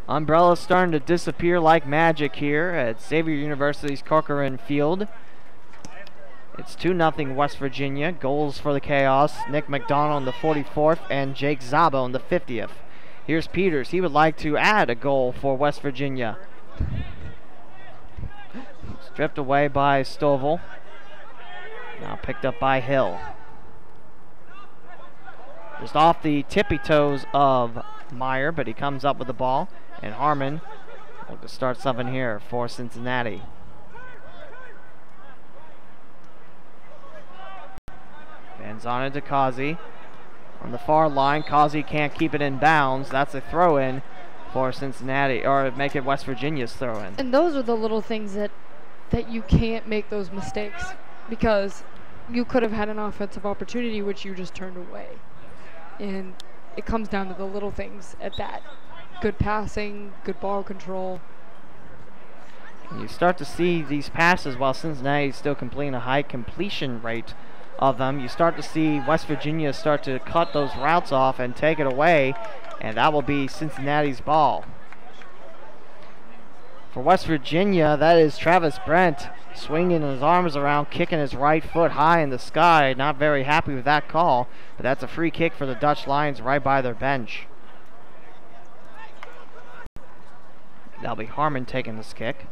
[SPEAKER 10] Umbrella's starting to disappear like magic here at Xavier University's Corcoran Field. It's 2-0 West Virginia. Goals for the Chaos: Nick McDonald in the 44th and Jake Zabo in the 50th. Here's Peters. He would like to add a goal for West Virginia. Stripped away by Stovall. Now picked up by Hill. Just off the tippy toes of Meyer, but he comes up with the ball. And Harmon Look to start something here for Cincinnati. Van Zonen to Kazi. On the far line, Kazi can't keep it in bounds. That's a throw-in for Cincinnati, or make it West Virginia's throw-in.
[SPEAKER 11] And those are the little things that you can't make those mistakes, because you could have had an offensive opportunity which you just turned away. And it comes down to the little things at that. Good passing, good ball control.
[SPEAKER 10] You start to see these passes while Cincinnati is still completing a high completion rate of them. You start to see West Virginia start to cut those routes off and take it away, and that will be Cincinnati's ball. For West Virginia, that is Travis Brent swinging his arms around, kicking his right foot high in the sky. Not very happy with that call, but that's a free kick for the Dutch Lions right by their bench. That'll be Harmon taking this kick.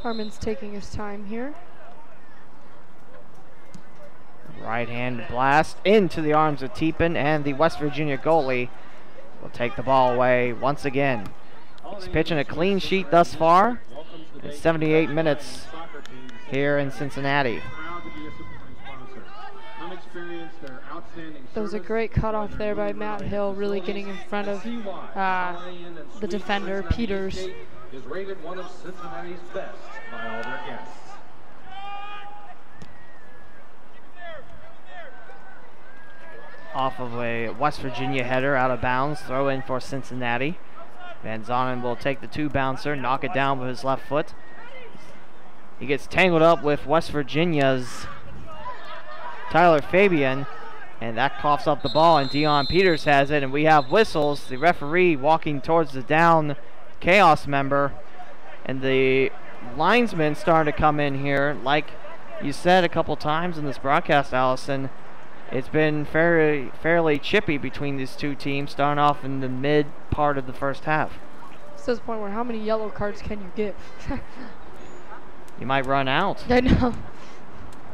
[SPEAKER 11] Harmon's taking his time here.
[SPEAKER 10] Right hand blast into the arms of Teepin, and the West Virginia goalie will take the ball away once again. He's pitching a clean sheet thus far in 78 minutes here in Cincinnati.
[SPEAKER 11] That was a great cutoff there by Matt Hill, really getting in front of the defender, Peters.
[SPEAKER 9] Is rated one of Cincinnati's best by all their guests.
[SPEAKER 10] Off of a West Virginia header out of bounds, throw in for Cincinnati. Van Zonen will take the two bouncer, knock it down with his left foot. He gets tangled up with West Virginia's Tyler Fabian, and that coughs up the ball, and Dion Peters has it, and we have whistles. The referee walking towards the down Chaos member, and the linesmen starting to come in here. Like you said a couple times in this broadcast, Allison, it's been fairly chippy between these two teams, starting off in the mid part of the first half.
[SPEAKER 11] It's to the point where how many yellow cards can you give?
[SPEAKER 10] You might run out.
[SPEAKER 11] I know.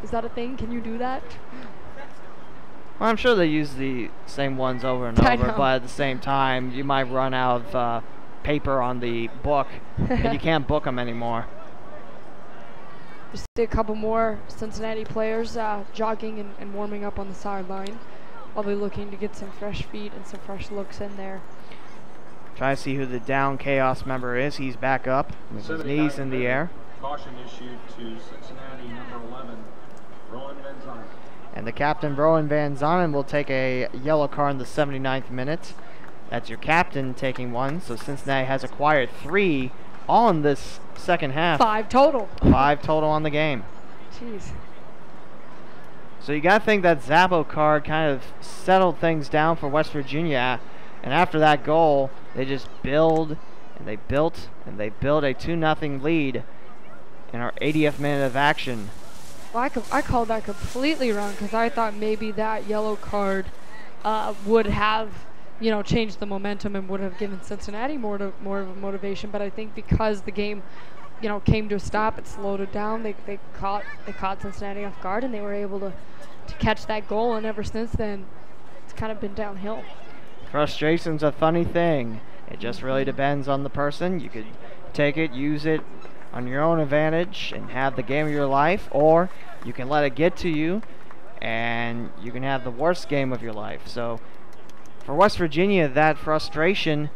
[SPEAKER 11] Is that a thing? Can you do that?
[SPEAKER 10] Well, I'm sure they use the same ones over and over, but at the same time, you might run out of paper on the book, and you can't book them anymore.
[SPEAKER 11] Just see a couple more Cincinnati players jogging and warming up on the sideline. Probably looking to get some fresh feet and some fresh looks in there.
[SPEAKER 10] Try to see who the down Chaos member is. He's back up with his knees in the air.
[SPEAKER 9] Caution issued to Cincinnati number 11, Rowan Van Zonen.
[SPEAKER 10] And the captain, Rowan Van Zonen, will take a yellow card in the 79th minute. That's your captain taking one. So Cincinnati has acquired 3 all in this second half.
[SPEAKER 11] 5 total.
[SPEAKER 10] 5 total on the game.
[SPEAKER 11] Jeez.
[SPEAKER 10] So you got to think that Zabo card kind of settled things down for West Virginia. And after that goal, they just build, and they built, and they built a 2-0 lead in our 80th minute of action.
[SPEAKER 11] Well, I called that completely wrong, because I thought maybe that yellow card would have, you know, changed the momentum and would have given Cincinnati more of a motivation. But I think because the game, you know, came to a stop, it slowed it down. They caught Cincinnati off guard, and they were able to catch that goal. And ever since then, it's kind of been downhill.
[SPEAKER 10] Frustration's a funny thing. It just really depends on the person. You could take it, use it on your own advantage and have the game of your life, or you can let it get to you and you can have the worst game of your life. So for West Virginia, that frustration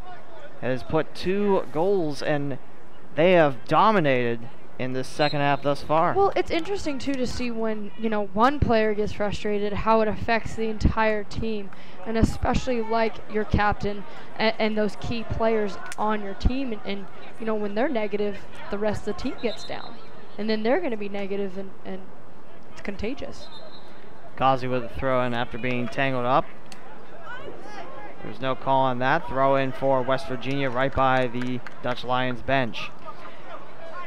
[SPEAKER 10] has put 2 goals, and they have dominated in this second half thus far.
[SPEAKER 11] Well, it's interesting too to see when, you know, one player gets frustrated, how it affects the entire team, and especially like your captain and those key players on your team. And you know, when they're negative, the rest of the team gets down, and then they're going to be negative, and it's contagious.
[SPEAKER 10] Kazi with a throw in after being tangled up. There's no call on that. Throw in for West Virginia right by the Dutch Lions bench.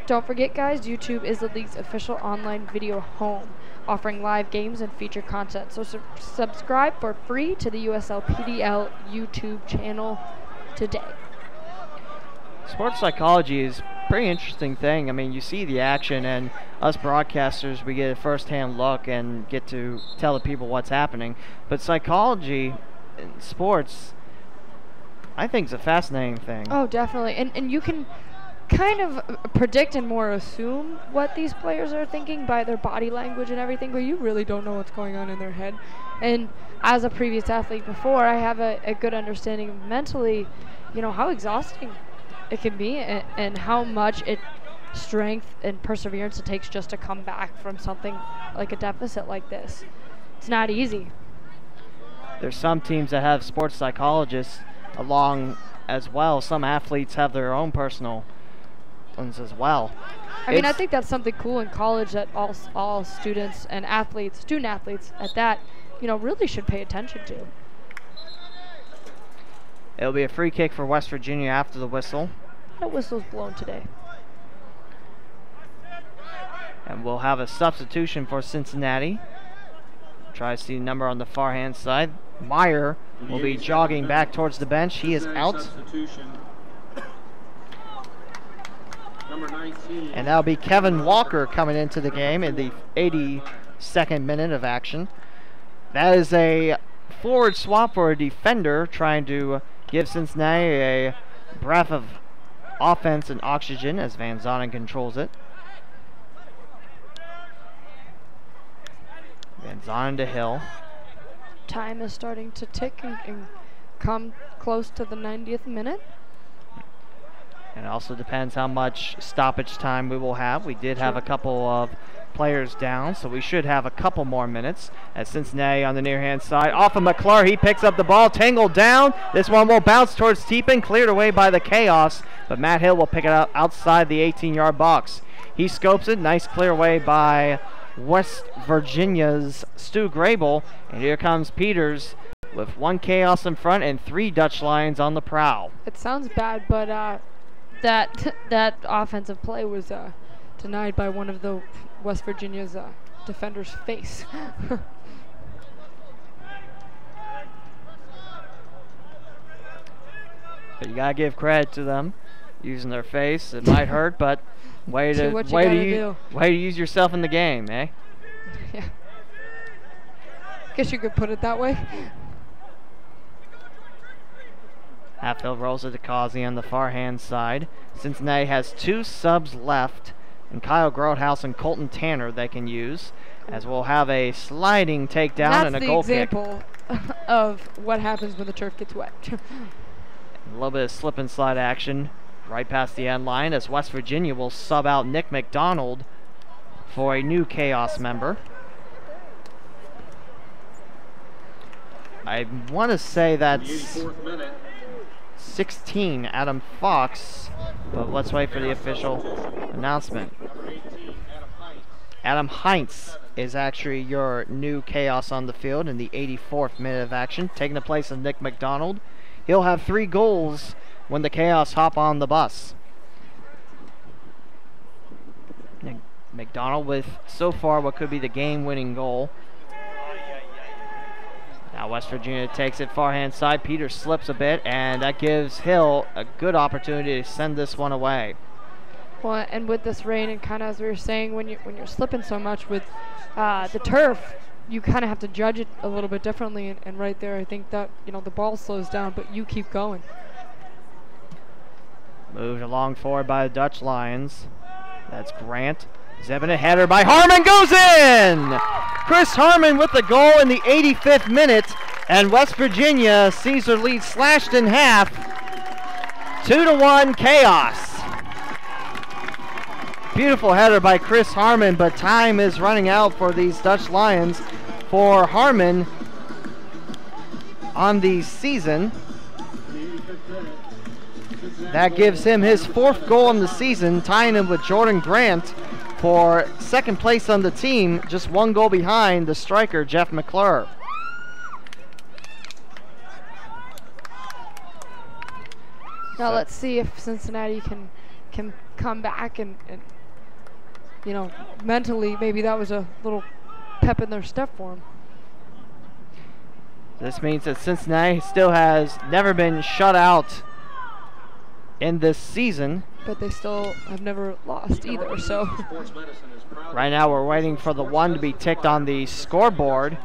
[SPEAKER 11] Don't forget, guys, YouTube is the league's official online video home, offering live games and feature content. So subscribe for free to the USLPDL YouTube channel today.
[SPEAKER 10] Sports psychology is a pretty interesting thing. I mean, you see the action, and us broadcasters, we get a first-hand look and get to tell the people what's happening. But psychology in sports, I think, is a fascinating thing.
[SPEAKER 11] Oh, definitely. And you can kind of predict and more assume what these players are thinking by their body language and everything, but you really don't know what's going on in their head. And as a previous athlete before, I have a good understanding of mentally, you know, how exhausting it can be and how much strength and perseverance it takes just to come back from something like a deficit like this. It's not easy.
[SPEAKER 10] There's some teams that have sports psychologists along as well. Some athletes have their own personal ones as well.
[SPEAKER 11] I mean, I think that's something cool in college that all students and athletes, student athletes at that, you know, really should pay attention to.
[SPEAKER 10] It'll be a free kick for West Virginia after the whistle.
[SPEAKER 11] That whistle's blown today.
[SPEAKER 10] And we'll have a substitution for Cincinnati. Try to see the number on the far hand side. Meyer will be jogging back towards the bench. He is out. And that'll be Kevin Walker coming into the game in the 82nd minute of action. That is a forward swap for a defender, trying to give Cincinnati a breath of offense and oxygen as Van Zonen controls it. Van Zonen to Hill.
[SPEAKER 11] Time is starting to tick and come close to the 90th minute.
[SPEAKER 10] And it also depends how much stoppage time we will have. We did have a couple of players down, so we should have a couple more minutes. As Cincinnati on the near hand side. Off of McClure, he picks up the ball, tangled down. This one will bounce towards Teepin, cleared away by the Chaos, but Matt Hill will pick it up outside the 18-yard box. He scopes it, nice clear away by West Virginia's Stu Grable, and here comes Peters with one Chaos in front and 3 Dutch Lions on the prowl.
[SPEAKER 11] It sounds bad, but that offensive play was denied by one of the West Virginia's defender's face.
[SPEAKER 10] But you gotta give credit to them using their face. It might hurt, but way to use yourself in the game, eh?
[SPEAKER 11] Yeah. Guess you could put it that way.
[SPEAKER 10] Halffield rolls it to Causey on the far hand side. Cincinnati has 2 subs left, and Kyle Groothouse and Colton Tanner they can use, as we'll have a sliding takedown and a goal kick.
[SPEAKER 11] That's the example of what happens when the turf gets wet.
[SPEAKER 10] A little bit of slip and slide action right past the end line as West Virginia will sub out Nick McDonald for a new Chaos member. I want to say that's 16, Adam Fox, but let's wait for the official announcement. Adam Heinz is actually your new Chaos on the field in the 84th minute of action, taking the place of Nick McDonald. He'll have 3 goals when the Chaos hop on the bus. McDonald with, so far, what could be the game-winning goal. Now West Virginia takes it far hand side. Peter slips a bit, and that gives Hill a good opportunity to send this one away.
[SPEAKER 11] Well, and with this rain, and kind of as we were saying, when you're slipping so much with the turf, you kind of have to judge it a little bit differently. And right there, I think that the ball slows down, but you keep going.
[SPEAKER 10] Moved along forward by the Dutch Lions. That's Grant. Zipping a header by Harmon, goes in! Chris Harmon with the goal in the 85th minute, and West Virginia sees their lead slashed in half. 2-1 Chaos. Beautiful header by Chris Harmon, but time is running out for these Dutch Lions. For Harmon on the season, that gives him his 4th goal in the season, tying him with Jordan Grant for 2nd place on the team, just 1 goal behind the striker, Jeff McClure.
[SPEAKER 11] Now let's see if Cincinnati can come back and mentally, maybe that was a little pep in their step for them.
[SPEAKER 10] This means that Cincinnati still has never been shut out in this season.
[SPEAKER 11] But they still have never lost either, so.
[SPEAKER 10] Right now we're waiting for the 1 to be ticked on the scoreboard.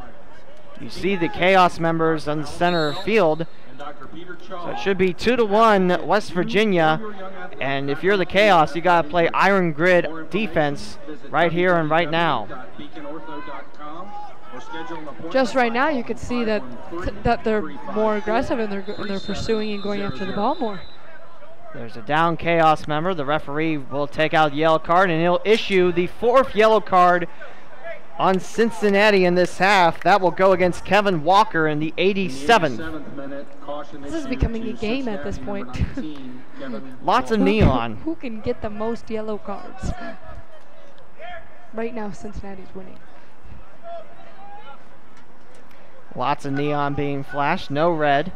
[SPEAKER 10] You see the Chaos members on the center field. So it should be 2-1 West Virginia. And if you're the Chaos, you got to play iron grid defense right here and right now.
[SPEAKER 11] Just right now, you could see that they're more aggressive and they're pursuing and going after the ball more.
[SPEAKER 10] There's a down Chaos member. The referee will take out the yellow card, and he'll issue the 4th yellow card on Cincinnati in this half. That will go against Kevin Walker in the 87th.
[SPEAKER 11] This is becoming a game at this point.
[SPEAKER 10] Lots of neon.
[SPEAKER 11] Who can get the most yellow cards? Right now, Cincinnati's winning.
[SPEAKER 10] Lots of neon being flashed. No red.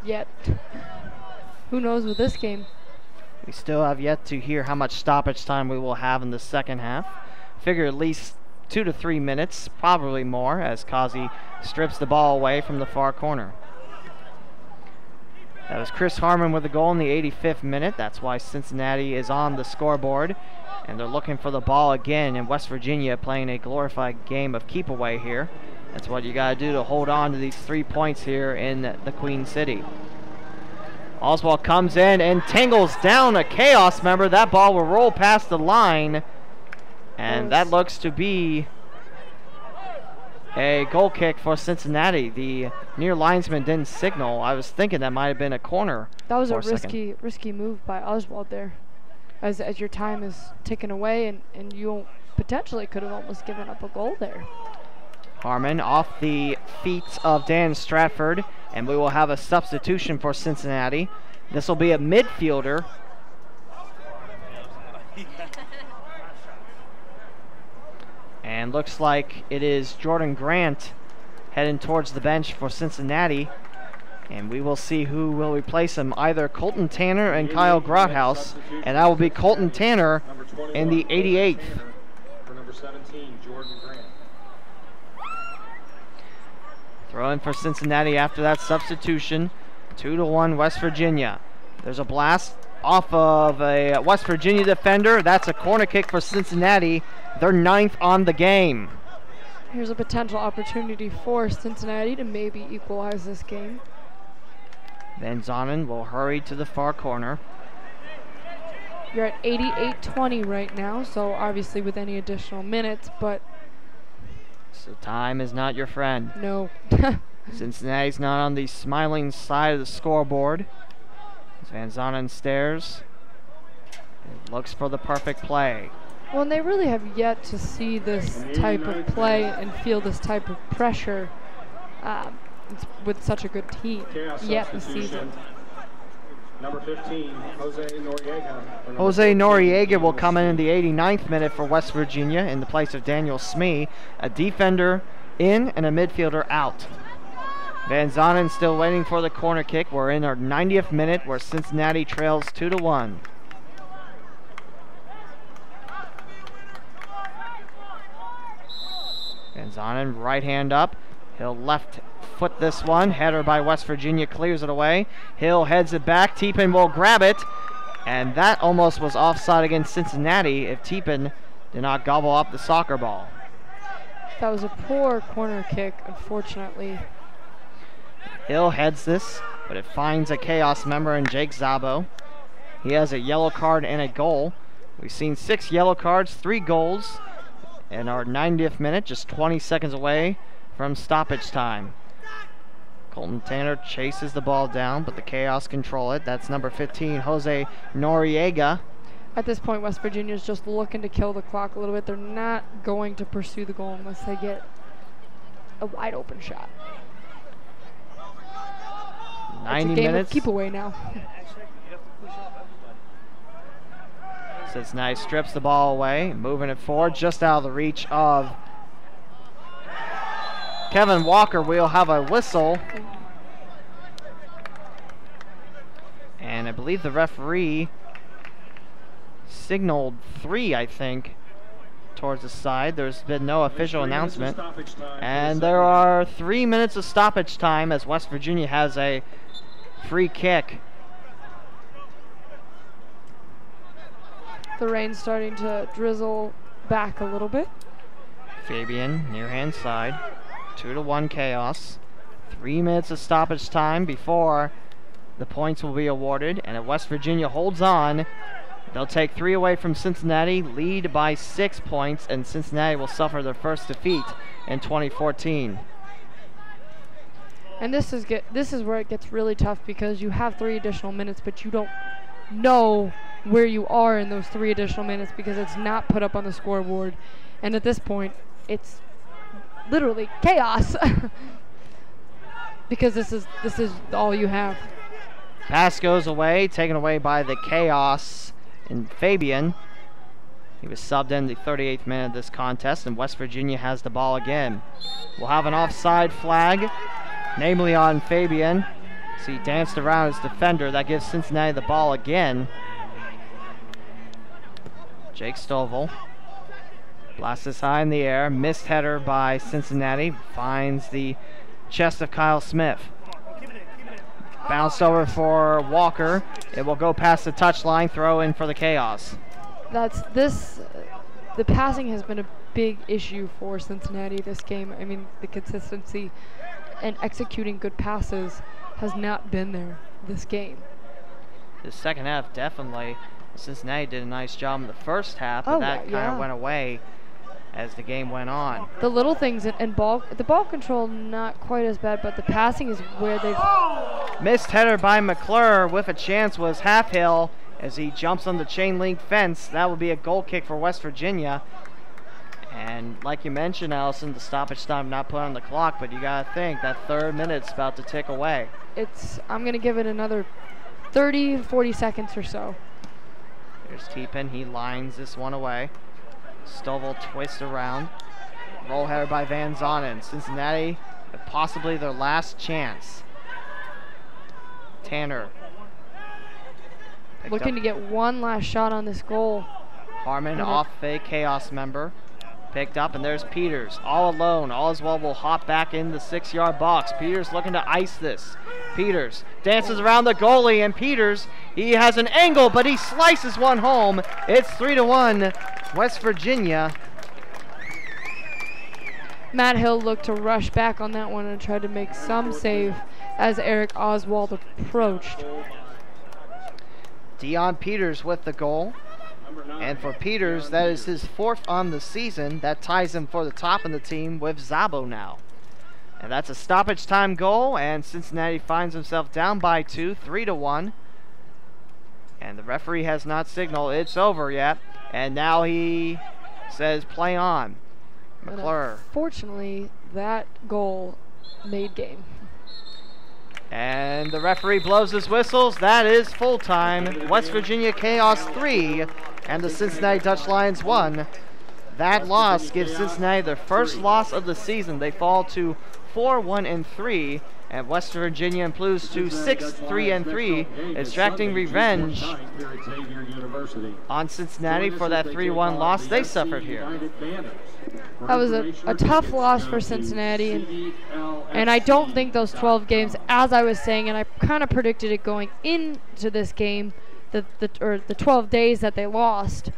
[SPEAKER 11] Yet. Who knows with this game?
[SPEAKER 10] We still have yet to hear how much stoppage time we will have in the second half. Figure at least 2 to 3 minutes, probably more, as Kazi strips the ball away from the far corner. That was Chris Harmon with the goal in the 85th minute. That's why Cincinnati is on the scoreboard, and they're looking for the ball again, and West Virginia playing a glorified game of keep away here. That's what you got to do to hold on to these 3 points here in the Queen City. Oswald comes in and tangles down a Chaos member. That ball will roll past the line, and that looks to be a goal kick for Cincinnati. The near linesman didn't signal. I was thinking that might have been a corner.
[SPEAKER 11] That was a risky move by Oswald there, as your time is ticking away, and you potentially could have almost given up a goal there.
[SPEAKER 10] Harmon off the feet of Dan Stratford, and we will have a substitution for Cincinnati. This will be a midfielder. And looks like it is Jordan Grant heading towards the bench for Cincinnati. And we will see who will replace him, either Colton Tanner and Kyle Grothaus. And that will be Colton Tanner in the 88th.
[SPEAKER 9] For number 17, Jordan Grant.
[SPEAKER 10] Throw in for Cincinnati after that substitution. 2-1 West Virginia. There's a blast off of a West Virginia defender. That's a corner kick for Cincinnati. They're 9th on the game.
[SPEAKER 11] Here's a potential opportunity for Cincinnati to maybe equalize this game.
[SPEAKER 10] Van Zonen will hurry to the far corner.
[SPEAKER 11] You're at 88-20 right now, so obviously with any additional minutes, but...
[SPEAKER 10] So time is not your friend.
[SPEAKER 11] No.
[SPEAKER 10] Cincinnati's not on the smiling side of the scoreboard. As Van Zonen stares, it looks for the perfect play.
[SPEAKER 11] Well, and they really have yet to see this type of play and feel this type of pressure with such a good team yet this season.
[SPEAKER 9] Number 15, Jose Noriega.
[SPEAKER 10] Jose Noriega will come in the 89th minute for West Virginia in the place of Daniel Smee. A defender in and a midfielder out. Van Zonen still waiting for the corner kick. We're in our 90th minute where Cincinnati trails 2-1. Van Zonen right hand up. He'll left foot this one. Header by West Virginia clears it away. Hill heads it back. Teepin will grab it. And that almost was offside against Cincinnati if Teepin did not gobble up the soccer ball.
[SPEAKER 11] That was a poor corner kick, unfortunately.
[SPEAKER 10] Hill heads this, but it finds a Chaos member in Jake Szabo. He has a yellow card and a goal. We've seen 6 yellow cards, 3 goals in our 90th minute, just 20 seconds away from stoppage time. Colton Tanner chases the ball down, but the Chaos control it. That's number 15, Jose Noriega.
[SPEAKER 11] At this point, West Virginia is just looking to kill the clock a little bit. They're not going to pursue the goal unless they get a wide open shot.
[SPEAKER 10] 90
[SPEAKER 11] it's a game
[SPEAKER 10] minutes.
[SPEAKER 11] Of keep away now.
[SPEAKER 10] Cincinnati strips the ball away, moving it forward just out of the reach of Kevin Walker. We'll have a whistle. And I believe the referee signaled 3, I think, towards the side. There's been no official announcement. And there are 3 minutes of stoppage time as West Virginia has a free kick.
[SPEAKER 11] The rain's starting to drizzle back a little bit.
[SPEAKER 10] Fabian, near hand side. 2-1 Chaos. 3 minutes of stoppage time before the points will be awarded. And if West Virginia holds on, they'll take 3 away from Cincinnati, lead by 6 points, and Cincinnati will suffer their first defeat in 2014.
[SPEAKER 11] And this is where it gets really tough because you have 3 additional minutes, but you don't know where you are in those 3 additional minutes because it's not put up on the scoreboard. And at this point, it's literally chaos because this is all you have.
[SPEAKER 10] Pass goes away, taken away by the Chaos in Fabian. He was subbed in the 38th minute of this contest, and West Virginia has the ball again. We'll have an offside flag, namely on Fabian. So he danced around his defender. That gives Cincinnati the ball again. Jake Stovall blasts this high in the air. Missed header by Cincinnati. Finds the chest of Kyle Smith. Bounced over for Walker. It will go past the touchline. Throw in for the Chaos.
[SPEAKER 11] The passing has been a big issue for Cincinnati this game. I mean, the consistency and executing good passes has not been there this game.
[SPEAKER 10] The second half, definitely. Cincinnati did a nice job in the first half, but that kind of went away as the game went on.
[SPEAKER 11] The little things and the ball control not quite as bad, but the passing is where they've...
[SPEAKER 10] Missed header by McClure with a chance was Halfhill as he jumps on the chain link fence. That would be a goal kick for West Virginia. And like you mentioned, Allison, the stoppage time not put on the clock, but you gotta think that 3rd minute's about to tick away.
[SPEAKER 11] I'm gonna give it another 30, 40 seconds or so.
[SPEAKER 10] Here's Teepin, he lines this one away. Stovall twists around. Roll header by Van Zonen. Cincinnati, possibly their last chance. Tanner.
[SPEAKER 11] Looking to get one last shot on this goal.
[SPEAKER 10] Harmon off a Chaos member. Picked up, and there's Peters. All alone. Oswald will hop back in the 6-yard box. Peters looking to ice this. Peters dances around the goalie, and Peters, he has an angle, but he slices one home. It's 3-1 West Virginia.
[SPEAKER 11] Matt Hill looked to rush back on that one and try to make some save as Eric Oswald approached.
[SPEAKER 10] Dion Peters with the goal. And for Peters, that is his 4th on the season. That ties him for the top of the team with Zabo now. And that's a stoppage time goal, and Cincinnati finds himself down by 2, 3-1. And the referee has not signaled it's over yet. And now he says play on. McClure.
[SPEAKER 11] Fortunately, that goal made game.
[SPEAKER 10] And the referee blows his whistles. That is full time. West Virginia Chaos 3 and the Cincinnati Dutch Lions 1. That loss gives Cincinnati their first loss of the season. They fall to 4-1-3, and West Virginia improves to 6-3-3, extracting revenge on Cincinnati for that 3-1 loss they suffered here.
[SPEAKER 11] That was a tough loss for Cincinnati, and I don't think those 12 games, as I was saying, and I kind of predicted it going into this game, the 12 days that they lost,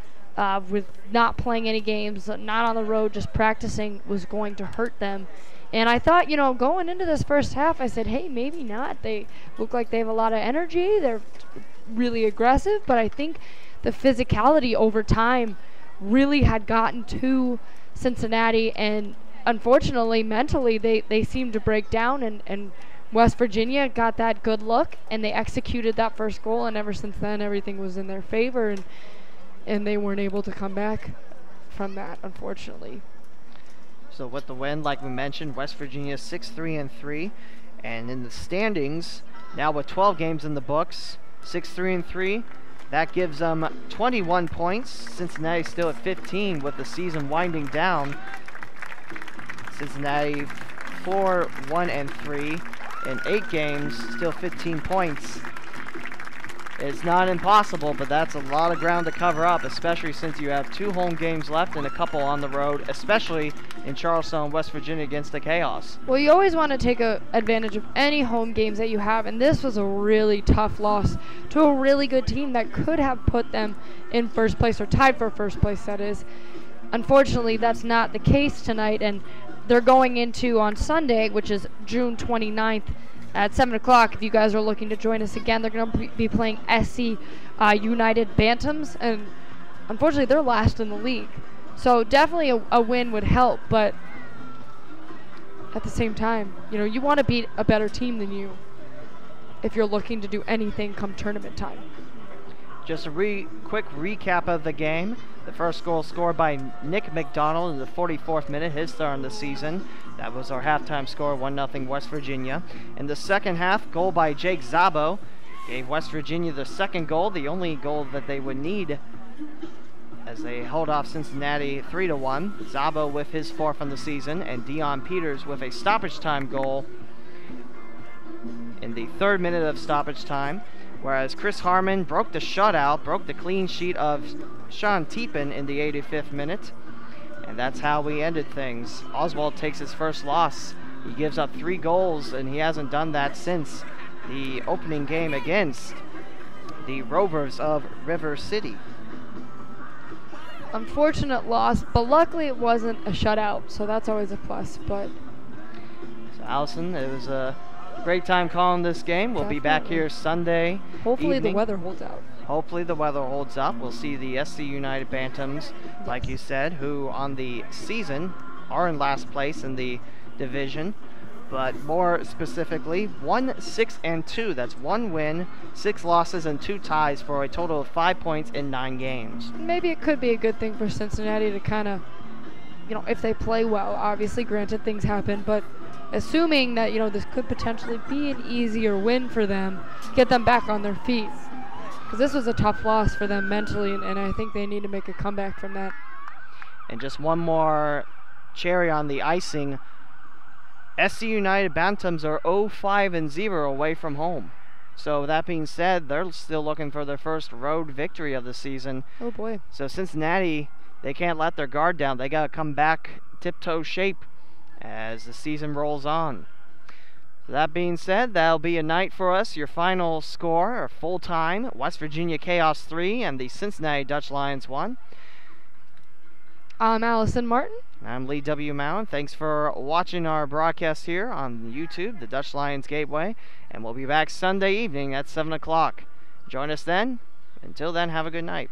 [SPEAKER 11] with not playing any games, not on the road, just practicing, was going to hurt them. And I thought, going into this first half, I said, hey, maybe not. They look like they have a lot of energy. They're really aggressive, but I think the physicality over time really had gotten to Cincinnati, and unfortunately, mentally, they seemed to break down, and West Virginia got that good look, and they executed that first goal, and ever since then, everything was in their favor, and they weren't able to come back from that, unfortunately.
[SPEAKER 10] So with the win, like we mentioned, West Virginia 6-3-3, and in the standings, now with 12 games in the books, 6-3-3, that gives them 21 points. Cincinnati still at 15 with the season winding down. Cincinnati 4-1-3 in 8 games, still 15 points. It's not impossible, but that's a lot of ground to cover up, especially since you have 2 home games left and a couple on the road, especially in Charleston, West Virginia against the Chaos.
[SPEAKER 11] Well, you always want to take advantage of any home games that you have, and this was a really tough loss to a really good team that could have put them in first place, or tied for first place, that is. Unfortunately, that's not the case tonight, and they're going into on Sunday, which is June 29th at 7 o'clock. If you guys are looking to join us again, they're going to be playing SC United Bantams, and unfortunately they're last in the league. So definitely a win would help, but at the same time, you know, you want to beat a better team than you if you're looking to do anything come tournament time.
[SPEAKER 10] Just a quick recap of the game. The first goal scored by Nick McDonald in the 44th minute, his third in the season. That was our halftime score, 1-0 West Virginia. In the second half, goal by Jake Szabo gave West Virginia the second goal, the only goal that they would need as they hold off Cincinnati 3-1. Szabo with his fourth on the season, and Dion Peters with a stoppage time goal in the 3rd minute of stoppage time, whereas Chris Harmon broke the shutout, broke the clean sheet of Sean Teepin in the 85th minute, and that's how we ended things. Oswald takes his first loss. He gives up 3 goals, and he hasn't done that since the opening game against the Rovers of River City.
[SPEAKER 11] Unfortunate loss, but luckily it wasn't a shutout, so that's always a plus. But
[SPEAKER 10] so Allison, it was a great time calling this game. We'll be back here Sunday
[SPEAKER 11] hopefully
[SPEAKER 10] evening.
[SPEAKER 11] The weather holds out.
[SPEAKER 10] Hopefully the weather holds up. We'll see the SC United Bantams, like you said, who on the season are in last place in the division. But more specifically, 1-6-2. That's 1 win, 6 losses, and 2 ties for a total of 5 points in 9 games.
[SPEAKER 11] Maybe it could be a good thing for Cincinnati to kind of, you know, if they play well. Obviously, granted, things happen, but assuming that, you know, this could potentially be an easier win for them, get them back on their feet. Because this was a tough loss for them mentally, and I think they need to make a comeback from that.
[SPEAKER 10] And just one more cherry on the icing. SC United Bantams are 0-5-0 away from home. So that being said, they're still looking for their first road victory of the season.
[SPEAKER 11] Oh boy.
[SPEAKER 10] So Cincinnati, they can't let their guard down. They got to come back tiptoe shape as the season rolls on. So that being said, that'll be a night for us. Your final score, or full time, West Virginia Chaos 3 and the Cincinnati Dutch Lions 1.
[SPEAKER 11] I'm Allison Martin.
[SPEAKER 10] I'm Lee W. Mowen. Thanks for watching our broadcast here on YouTube, the Dutch Lions Gateway, and we'll be back Sunday evening at 7 o'clock. Join us then. Until then, have a good night.